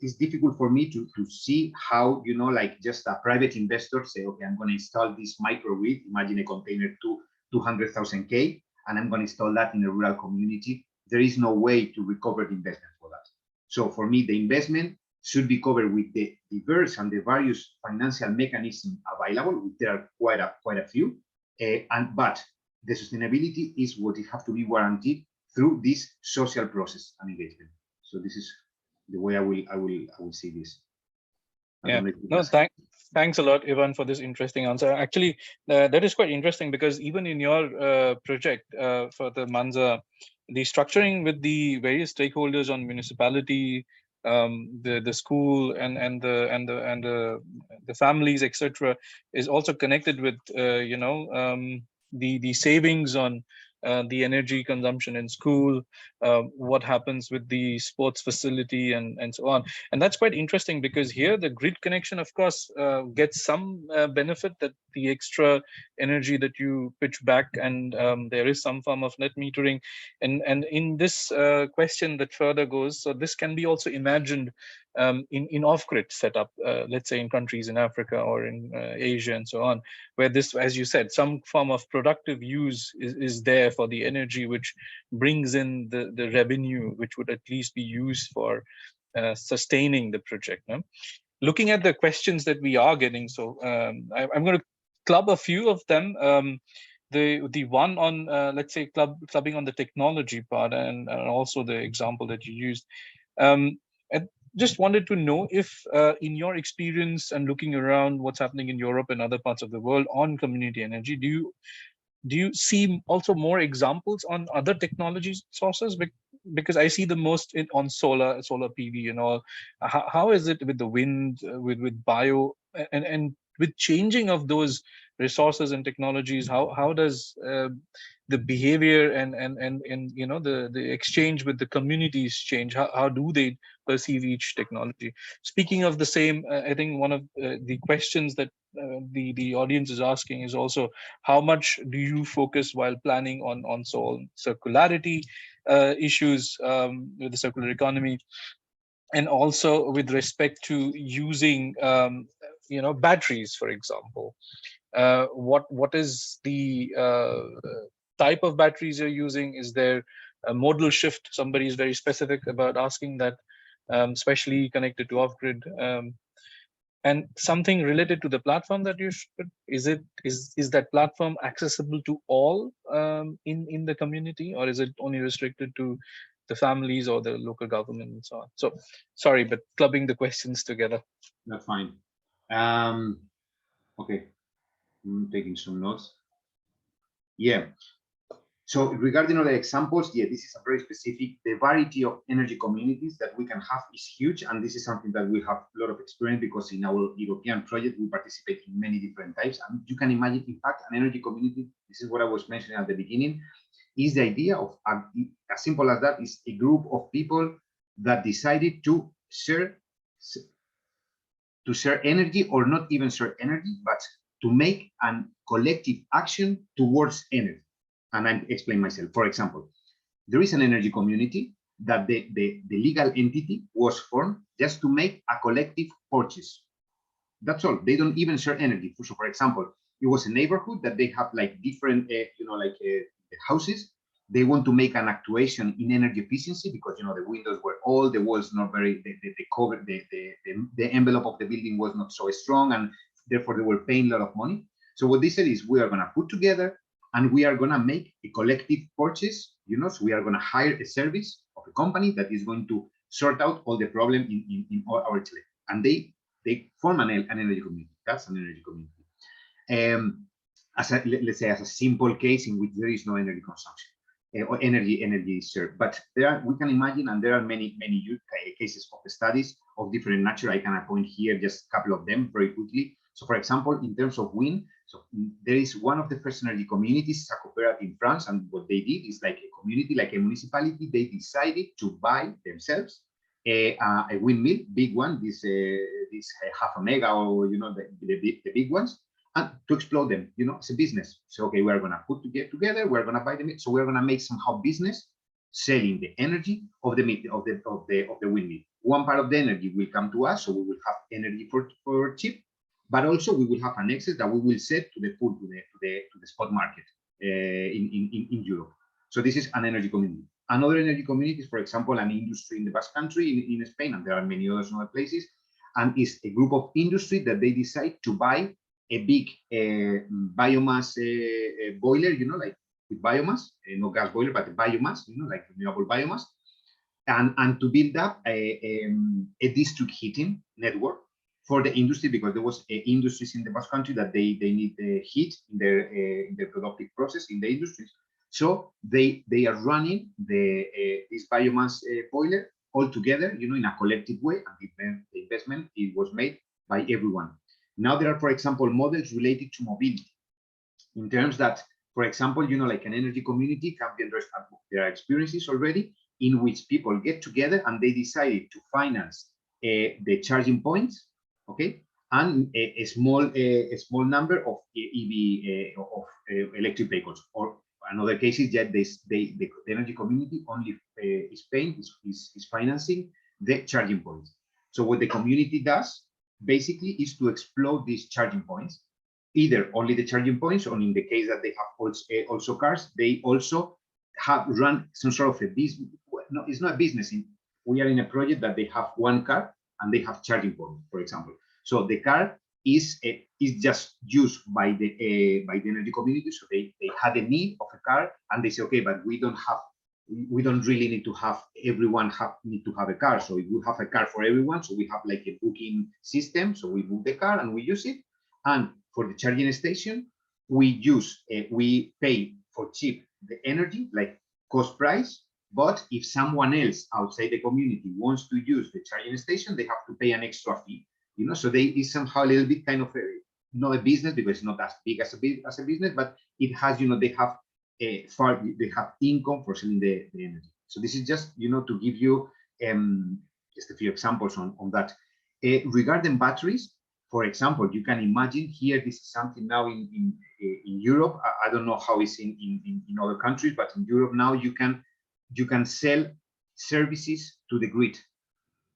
it's difficult for me to see how, like just a private investor say, okay, I'm going to install this microgrid, imagine a container to 200,000 K, and I'm going to install that in a rural community. There is no way to recover the investment for that. So for me, the investment should be covered with the diverse and the various financial mechanisms available, which there are quite a few, but the sustainability is what it has to be guaranteed through this social process and engagement. So this is the way I will see this. Yeah, no, thanks a lot, Ivan, for this interesting answer. Actually, that is quite interesting, because even in your project for the Manza, the structuring with the various stakeholders on municipality, the school, and the families, etc., is also connected with the savings on the energy consumption in school, what happens with the sports facility, and so on. And that's quite interesting, because here the grid connection, of course, gets some benefit, that the extra energy that you pitch back, and there is some form of net metering. And in this question that further goes, so this can be also imagined in off-grid setup, let's say in countries in Africa or in Asia and so on, where this, as you said, some form of productive use is there for the energy, which brings in the revenue, which would at least be used for sustaining the project. No? Looking at the questions that we are getting, so I'm going to club a few of them. The one on, let's say, clubbing on the technology part, and also the example that you used. I just wanted to know if, in your experience and looking around what's happening in Europe and other parts of the world on community energy, do you see also more examples on other technology sources? Because I see the most on solar PV and all. How is it with the wind, with bio, and with changing of those resources and technologies? How does the behavior and the exchange with the communities change? How do they perceive each technology? Speaking of the same, I think one of the questions that the audience is asking is also, how much do you focus while planning on circularity issues with the circular economy, and also with respect to using batteries, for example. What is the type of batteries you're using? Is there a modal shift? Somebody is very specific about asking that, especially connected to off-grid. And something related to the platform that you should, is that platform accessible to all in the community, or is it only restricted to the families or the local government and so on? So sorry, but clubbing the questions together. That's fine. Okay, I'm taking some notes. Yeah. So regarding other examples, yeah, this is a very specific. The variety of energy communities that we can have is huge, and this is something that we have a lot of experience because in our European project we participate in many different types. And you can imagine, in fact, an energy community. This is what I was mentioning at the beginning. Is the idea of as simple as that, is a group of people that decided to share energy, or not even share energy, but to make a collective action towards energy. And I explain myself. For example, there is an energy community that the legal entity was formed just to make a collective purchase. That's all. They don't even share energy. So, for example, it was a neighborhood that they have like different, houses. They want to make an actuation in energy efficiency because the windows were old, the walls not very, the cover, the envelope of the building was not so strong, and therefore they were paying a lot of money. So what they said is, we are going to put together and we are going to make a collective purchase. So we are going to hire a service of a company that is going to sort out all the problem in our Chile. And they form an energy community. That's an energy community. Let's say as a simple case in which there is no energy consumption. Or energy served, but we can imagine, and there are many cases of studies of different nature. I can point here just a couple of them very quickly. So, for example, in terms of wind, so there is one of the first energy communities, a cooperative in France, and what they did is like a community, like a municipality. They decided to buy themselves a windmill, big one, this half a mega, or the big ones, and to explode them, it's a business. So, okay, we're going to put together, we're going to buy them. So we're going to make somehow business selling the energy of the windmill. One part of the energy will come to us, so we will have energy for cheap, but also we will have an excess that we will set to the spot market in Europe. So this is an energy community. Another energy community is, for example, an industry in the Basque Country in Spain, and there are many others in other places, and it's a group of industry that they decide to buy a big biomass boiler, like with biomass, no gas boiler, but biomass, like renewable biomass, and to build up a district heating network for the industry, because there was industries in the Basque Country that they need heat in their productive process in the industries. So they are running this biomass boiler all together, in a collective way, and the investment, it was made by everyone. Now there are, for example, models related to mobility, in terms that, for example, like an energy community can be addressed. There are experiences already in which people get together and they decided to finance the charging points, okay, and a small number of EV electric vehicles. Or another case is that the energy community, only Spain is financing the charging points. So what the community does basically is to explode these charging points, either only the charging points, or in the case that they have also cars, they also have run some sort of a business. No, it's not a business. We are in a project that they have one car and they have charging points, for example. So the car is just used by the energy community. So they had a need of a car, and they say, okay, but we don't really need to have everyone need to have a car. So if we have a car for everyone, so we have like a booking system. So we book the car and we use it. And for the charging station, we pay for cheap the energy, like cost price. But if someone else outside the community wants to use the charging station, they have to pay an extra fee. So is somehow a little bit kind of not a business, because it's not as big as a business, but it has, they have they have income for selling the energy. So this is just, to give you just a few examples on that. Regarding batteries, for example, you can imagine here, this is something now in Europe. I don't know how it's in other countries, but in Europe now you can sell services to the grid.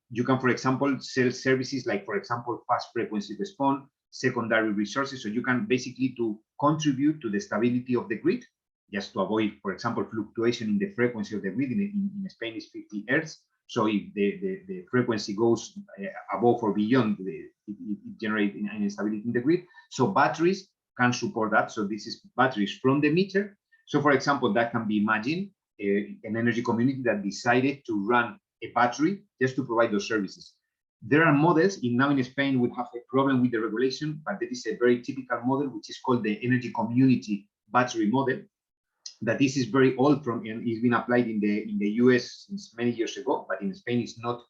you can, for example, sell services like, for example, fast frequency response, secondary resources. So you can basically to contribute to the stability of the grid, just to avoid, for example, fluctuation in the frequency of the grid. In Spain is 50 Hz. So if the frequency goes above or beyond, it generates an instability in the grid. So batteries can support that. So this is batteries from the meter. So for example, that can be imagined an energy community that decided to run a battery just to provide those services. There are models now in Spain. We have a problem with the regulation, but that is a very typical model, which is called the energy community battery model. That this is very old and it's been applied in the US since many years ago, but in Spain it's not,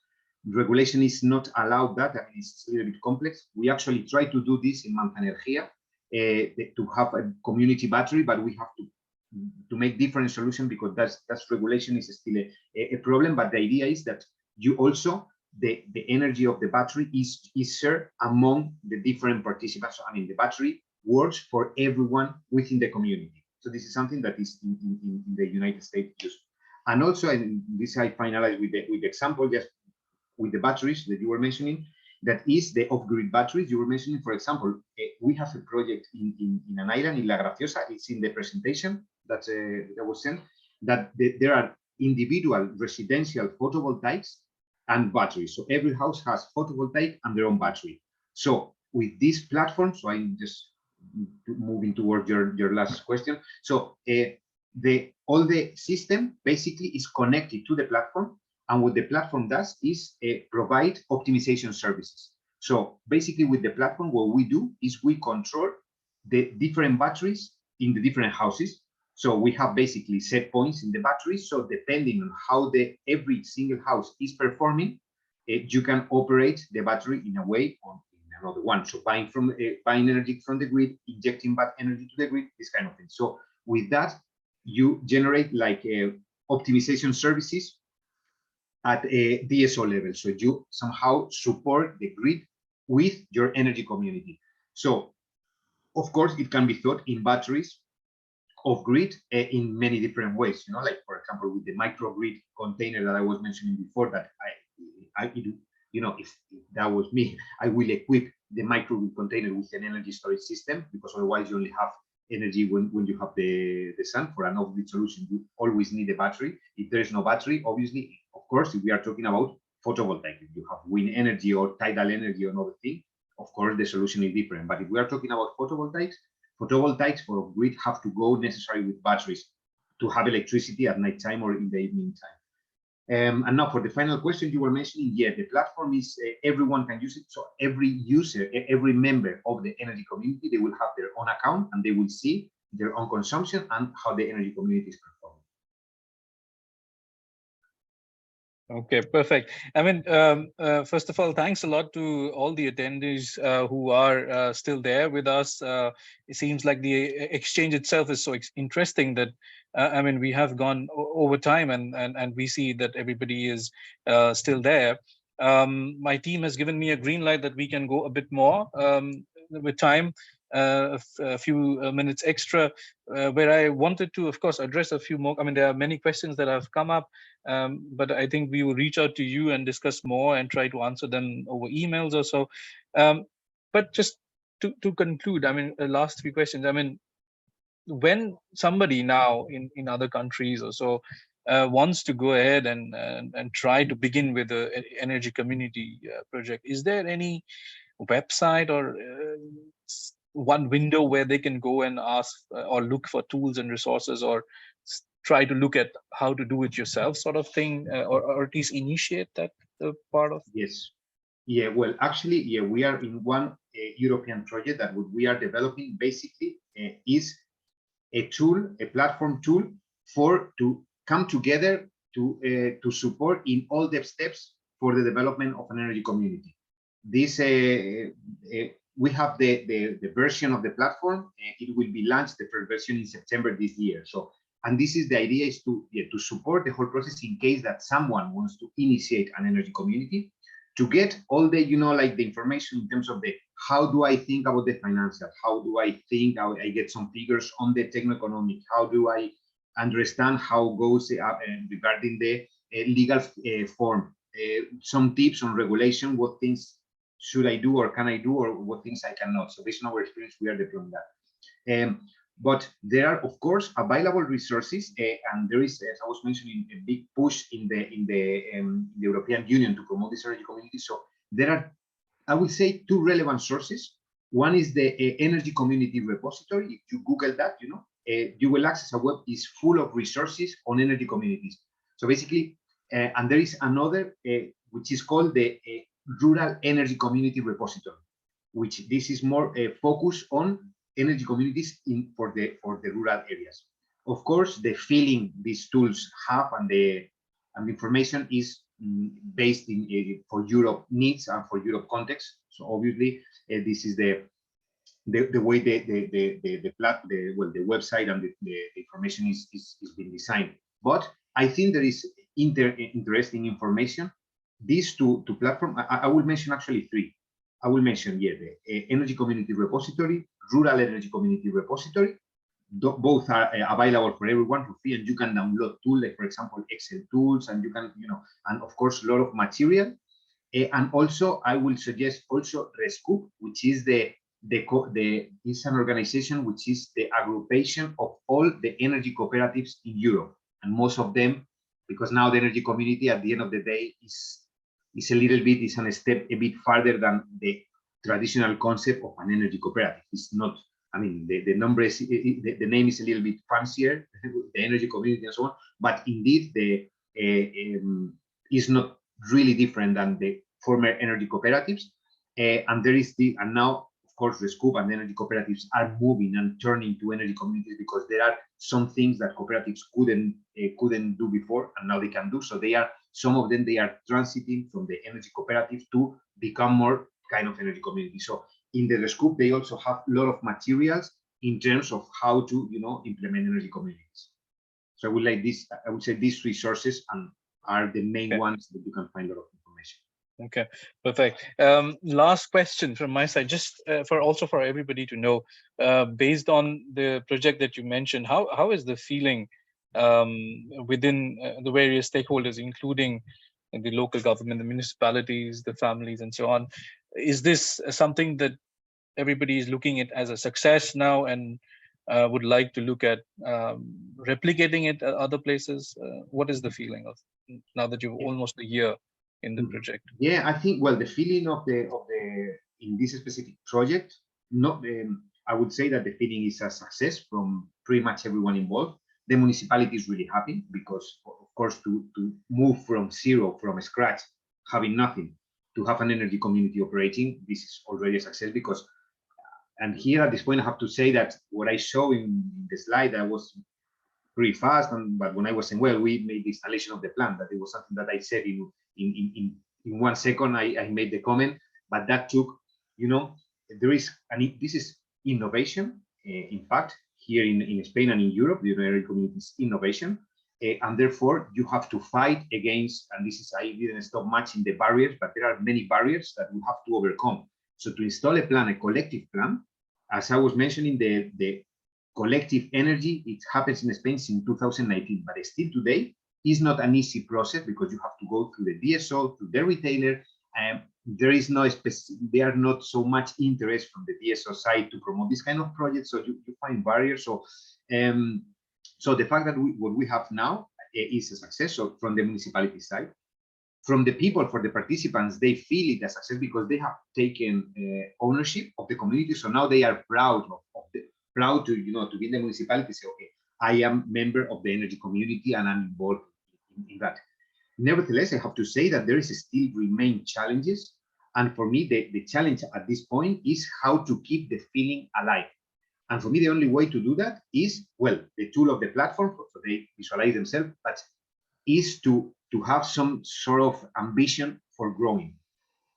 regulation is not allowed that. I mean, it's a little bit complex. We actually try to do this in ManzaEnergía to have a community battery, but we have to make different solutions because that's regulation is still a problem. But the idea is that you also the energy of the battery is shared among the different participants. So, I mean, the battery works for everyone within the community. So this is something that is in the United States used. And also, and this I finalize with the example, just with the batteries that you were mentioning, that is the off-grid batteries you were mentioning. For example, we have a project in an island in La Graciosa. It's in the presentation that was sent, that there are individual residential photovoltaics and batteries. So every house has photovoltaic and their own battery. So with this platform, so I'm just moving towards your last question. So all the system basically is connected to the platform, and what the platform does is provide optimization services. So basically with the platform, what we do is we control the different batteries in the different houses. So we have basically set points in the batteries. So depending on how every single house is performing, you can operate the battery in a way or in another one. So buying energy from the grid, injecting back energy to the grid, this kind of thing. So with that, you generate like optimization services at a DSO level. So you somehow support the grid with your energy community. So of course, it can be thought in batteries off grid in many different ways, you know, like for example, with the microgrid container that I was mentioning before, that you know, if that was me, I will equip the microgrid container with an energy storage system, because otherwise you only have energy when you have the sun. For an off-grid solution, you always need a battery. If there is no battery, obviously, of course, if we are talking about photovoltaic, if you have wind energy or tidal energy or another thing, of course, the solution is different. But if we are talking about photovoltaics for grid have to go necessarily with batteries to have electricity at night time or in the evening time. And now for the final question you were mentioning, yeah, the platform is everyone can use it. So every user, every member of the energy community, they will have their own account and they will see their own consumption and how the energy community is performing. Okay, perfect. I mean, first of all, thanks a lot to all the attendees who are still there with us. It seems like the exchange itself is so interesting that, I mean, we have gone over time and we see that everybody is still there. My team has given me a green light that we can go a bit more with time. A few minutes extra, where I wanted to, of course, address a few more. I mean, there are many questions that have come up, but I think we will reach out to you and discuss more and try to answer them over emails or so. But just to conclude, I mean, the last few questions. I mean, when somebody now in other countries or so wants to go ahead and try to begin with an energy community project, is there any website or one window where they can go and ask or look for tools and resources, or try to look at how to do it yourself, sort of thing, or at least initiate that part of? Yes. Yeah, well, actually, yeah, we are in one European project that what we are developing basically is a tool, a platform tool to come together to support in all the steps for the development of an energy community. This we have the version of the platform. It will be launched, the first version, in September this year. So, and this is the idea, is to support the whole process in case that someone wants to initiate an energy community, to get all the, you know, like the information in terms of the, how do I think about the financial, how do I think, I get some figures on the techno-economic, how do I understand how goes regarding the legal form, some tips on regulation, what things should I do or can I do, or what things I cannot. So based on our experience, we are deploying that. But there are, of course, available resources, and there is, as I was mentioning, a big push in the European Union to promote this energy community. So there are, I would say, two relevant sources. One is the Energy Community Repository. If you Google that, you will access a web is full of resources on energy communities. So basically, and there is another which is called the Rural Energy Community Repository, which this is more focused on energy communities for the rural areas. Of course, the feeling these tools have and the information is based in for Europe needs and for Europe context. So obviously, this is the way the website and the information is being designed. But I think there is interesting information. These two platforms, I will mention actually three. I will mention the Energy Community Repository, Rural Energy Community Repository. Both are available for everyone for free, and you can download tools like, for example, Excel tools, and you can, and of course, a lot of material. And also, I will suggest also RESCOOP, which is is an organization which is the aggregation of all the energy cooperatives in Europe, and most of them, because now the energy community at the end of the day is a little bit, is a step a bit farther than the traditional concept of an energy cooperative. It's not, I mean, the number is, the name is a little bit fancier, the energy community and so on, but indeed the is not really different than the former energy cooperatives. And there is and now, of course, the scoop and the energy cooperatives are moving and turning to energy communities, because there are some things that cooperatives couldn't do before, and now they can do. So some of them they are transiting from the energy cooperative to become more kind of energy community. So in the scoop, they also have a lot of materials in terms of how to implement energy communities. So I would say these resources are the main ones that you can find a lot of information. Okay, perfect. Last question from my side, just for everybody to know, based on the project that you mentioned, how is the feeling within the various stakeholders, including the local government, the municipalities, the families, and so on? Is this something that everybody is looking at as a success now and would like to look at replicating it at other places? What is the feeling of now that you've almost a year in the project? Yeah, I think, well, the feeling of the in this specific project, I would say that the feeling is a success from pretty much everyone involved. The municipality is really happy because, of course, to move from zero, from scratch, having nothing, to have an energy community operating, this is already a success. Because, and here at this point, I have to say that what I show in the slide, I was pretty fast, but when I was saying, well, we made the installation of the plant, that it was something that I said in 1 second, I made the comment, but that took, there is, and this is innovation. In fact, here in Spain and in Europe, the energy community is innovation, and therefore you have to fight against, and this is, I didn't stop much in the barriers, but there are many barriers that we have to overcome. So to install a plan, a collective plan, as I was mentioning, the collective energy, it happens in Spain since 2019, but still today is not an easy process, because you have to go through the DSO, to the retailer, and there is no there are not so much interest from the DSO side to promote this kind of project. So you find barriers. So so the fact that what we have now is a success. So from the municipality side, from the people, for the participants, they feel it a success because they have taken ownership of the community. So now they are proud proud to to be in the municipality, say, okay, I am member of the energy community and I'm involved in that. Nevertheless, I have to say that there is still remain challenges, and for me the challenge at this point is how to keep the feeling alive. And for me, the only way to do that is, well, the tool of the platform, so they visualize themselves, but is to have some sort of ambition for growing.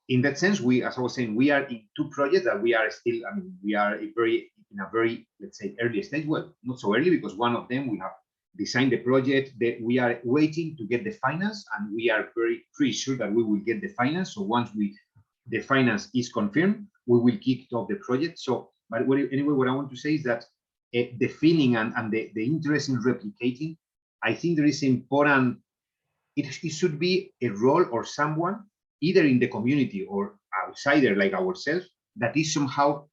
In that sense, we, as I was saying, we are in two projects that we are still, I mean, we are in a very, let's say, early stage. Well, not so early, because one of them, we have designed the project, that we are waiting to get the finance, and we are pretty sure that we will get the finance. So once the finance is confirmed, we will kick off the project. So, but anyway, what I want to say is that the feeling and the interest in replicating, I think there is important it should be a role or someone either in the community or outsider like ourselves that is somehow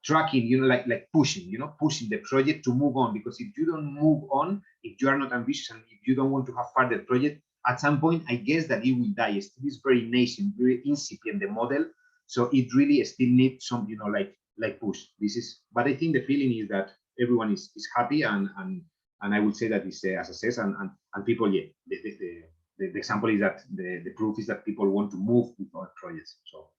tracking, like pushing, pushing the project to move on. Because if you don't move on, if you are not ambitious and if you don't want to have further project, at some point, I guess that it will die. It is very nascent, very incipient, the model. So it really still needs some, like push. But I think the feeling is that everyone is happy, and I would say that it's a success, and people, yeah, the example is that the proof is that people want to move with our projects. So.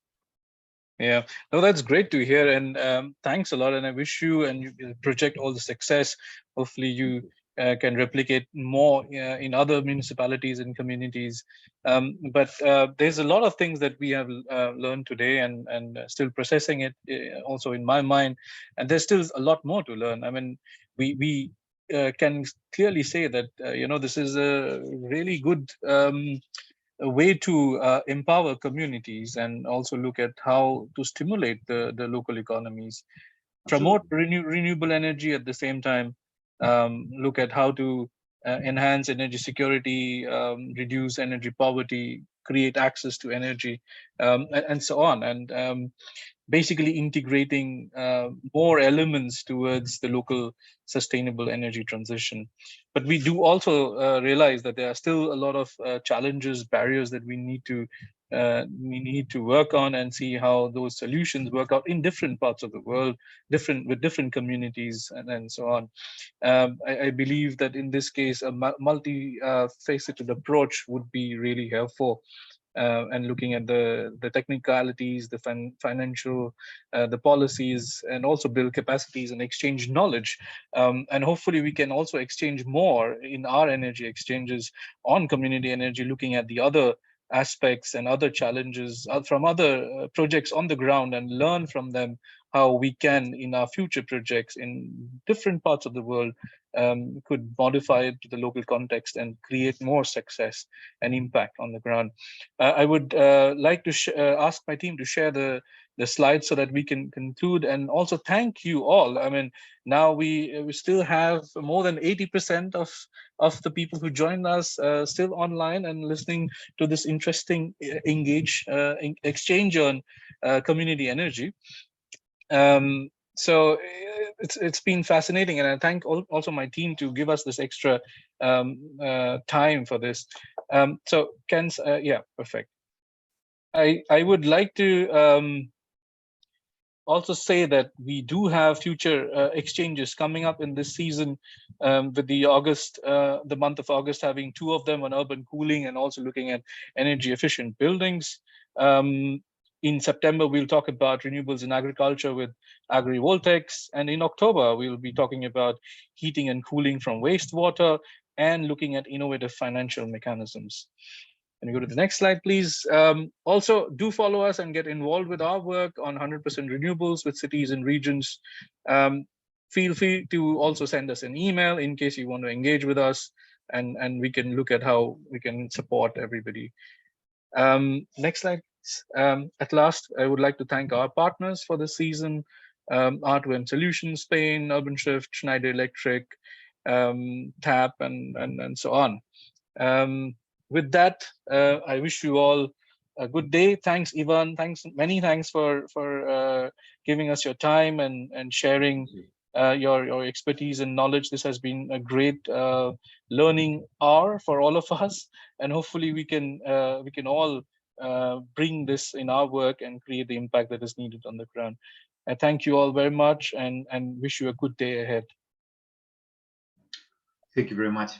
Yeah, no, that's great to hear, and thanks a lot. And I wish you and your project all the success. Hopefully, you can replicate more in other municipalities and communities. But there's a lot of things that we have learned today, and still processing it also in my mind. And there's still a lot more to learn. I mean, we can clearly say that this is a really good a way to empower communities, and also look at how to stimulate the local economies, promote renewable energy at the same time, look at how to enhance energy security, reduce energy poverty, create access to energy, and so on. And basically integrating more elements towards the local sustainable energy transition. But we do also realize that there are still a lot of challenges, barriers that we need to work on, and see how those solutions work out in different parts of the world, with different communities, and so on. I believe that in this case, a multi-faceted approach would be really helpful. And looking at the technicalities, the financial, the policies, and also build capacities and exchange knowledge. And hopefully we can also exchange more in our energy exchanges on community energy, looking at the other aspects and other challenges from other projects on the ground, and learn from them how we can, in our future projects in different parts of the world, could modify it to the local context and create more success and impact on the ground. I would like to ask my team to share the slides so that we can conclude, and also thank you all. I mean, now we still have more than 80% of the people who joined us still online and listening to this interesting exchange on community energy. So it's been fascinating, and I thank also my team to give us this extra time for this. So Ken's, yeah, perfect. I would like to also say that we do have future exchanges coming up in this season, with the month of August having 2 of them on urban cooling, and also looking at energy efficient buildings. In September, we'll talk about renewables in agriculture with Agri-voltaics. And in October, we'll be talking about heating and cooling from wastewater, and looking at innovative financial mechanisms. Can you go to the next slide, please? Also, do follow us and get involved with our work on 100% renewables with cities and regions. Feel free to also send us an email in case you want to engage with us, and we can look at how we can support everybody. Next slide. At last, I would like to thank our partners for this season: R2M Solution Spain, UrbanShift, Schneider Electric, TAP, and so on. With that, I wish you all a good day. Thanks, Ivan. Many thanks for giving us your time and sharing your expertise and knowledge. This has been a great learning hour for all of us, and hopefully we can all bring this in our work and create the impact that is needed on the ground. I thank you all very much, and wish you a good day ahead. Thank you very much.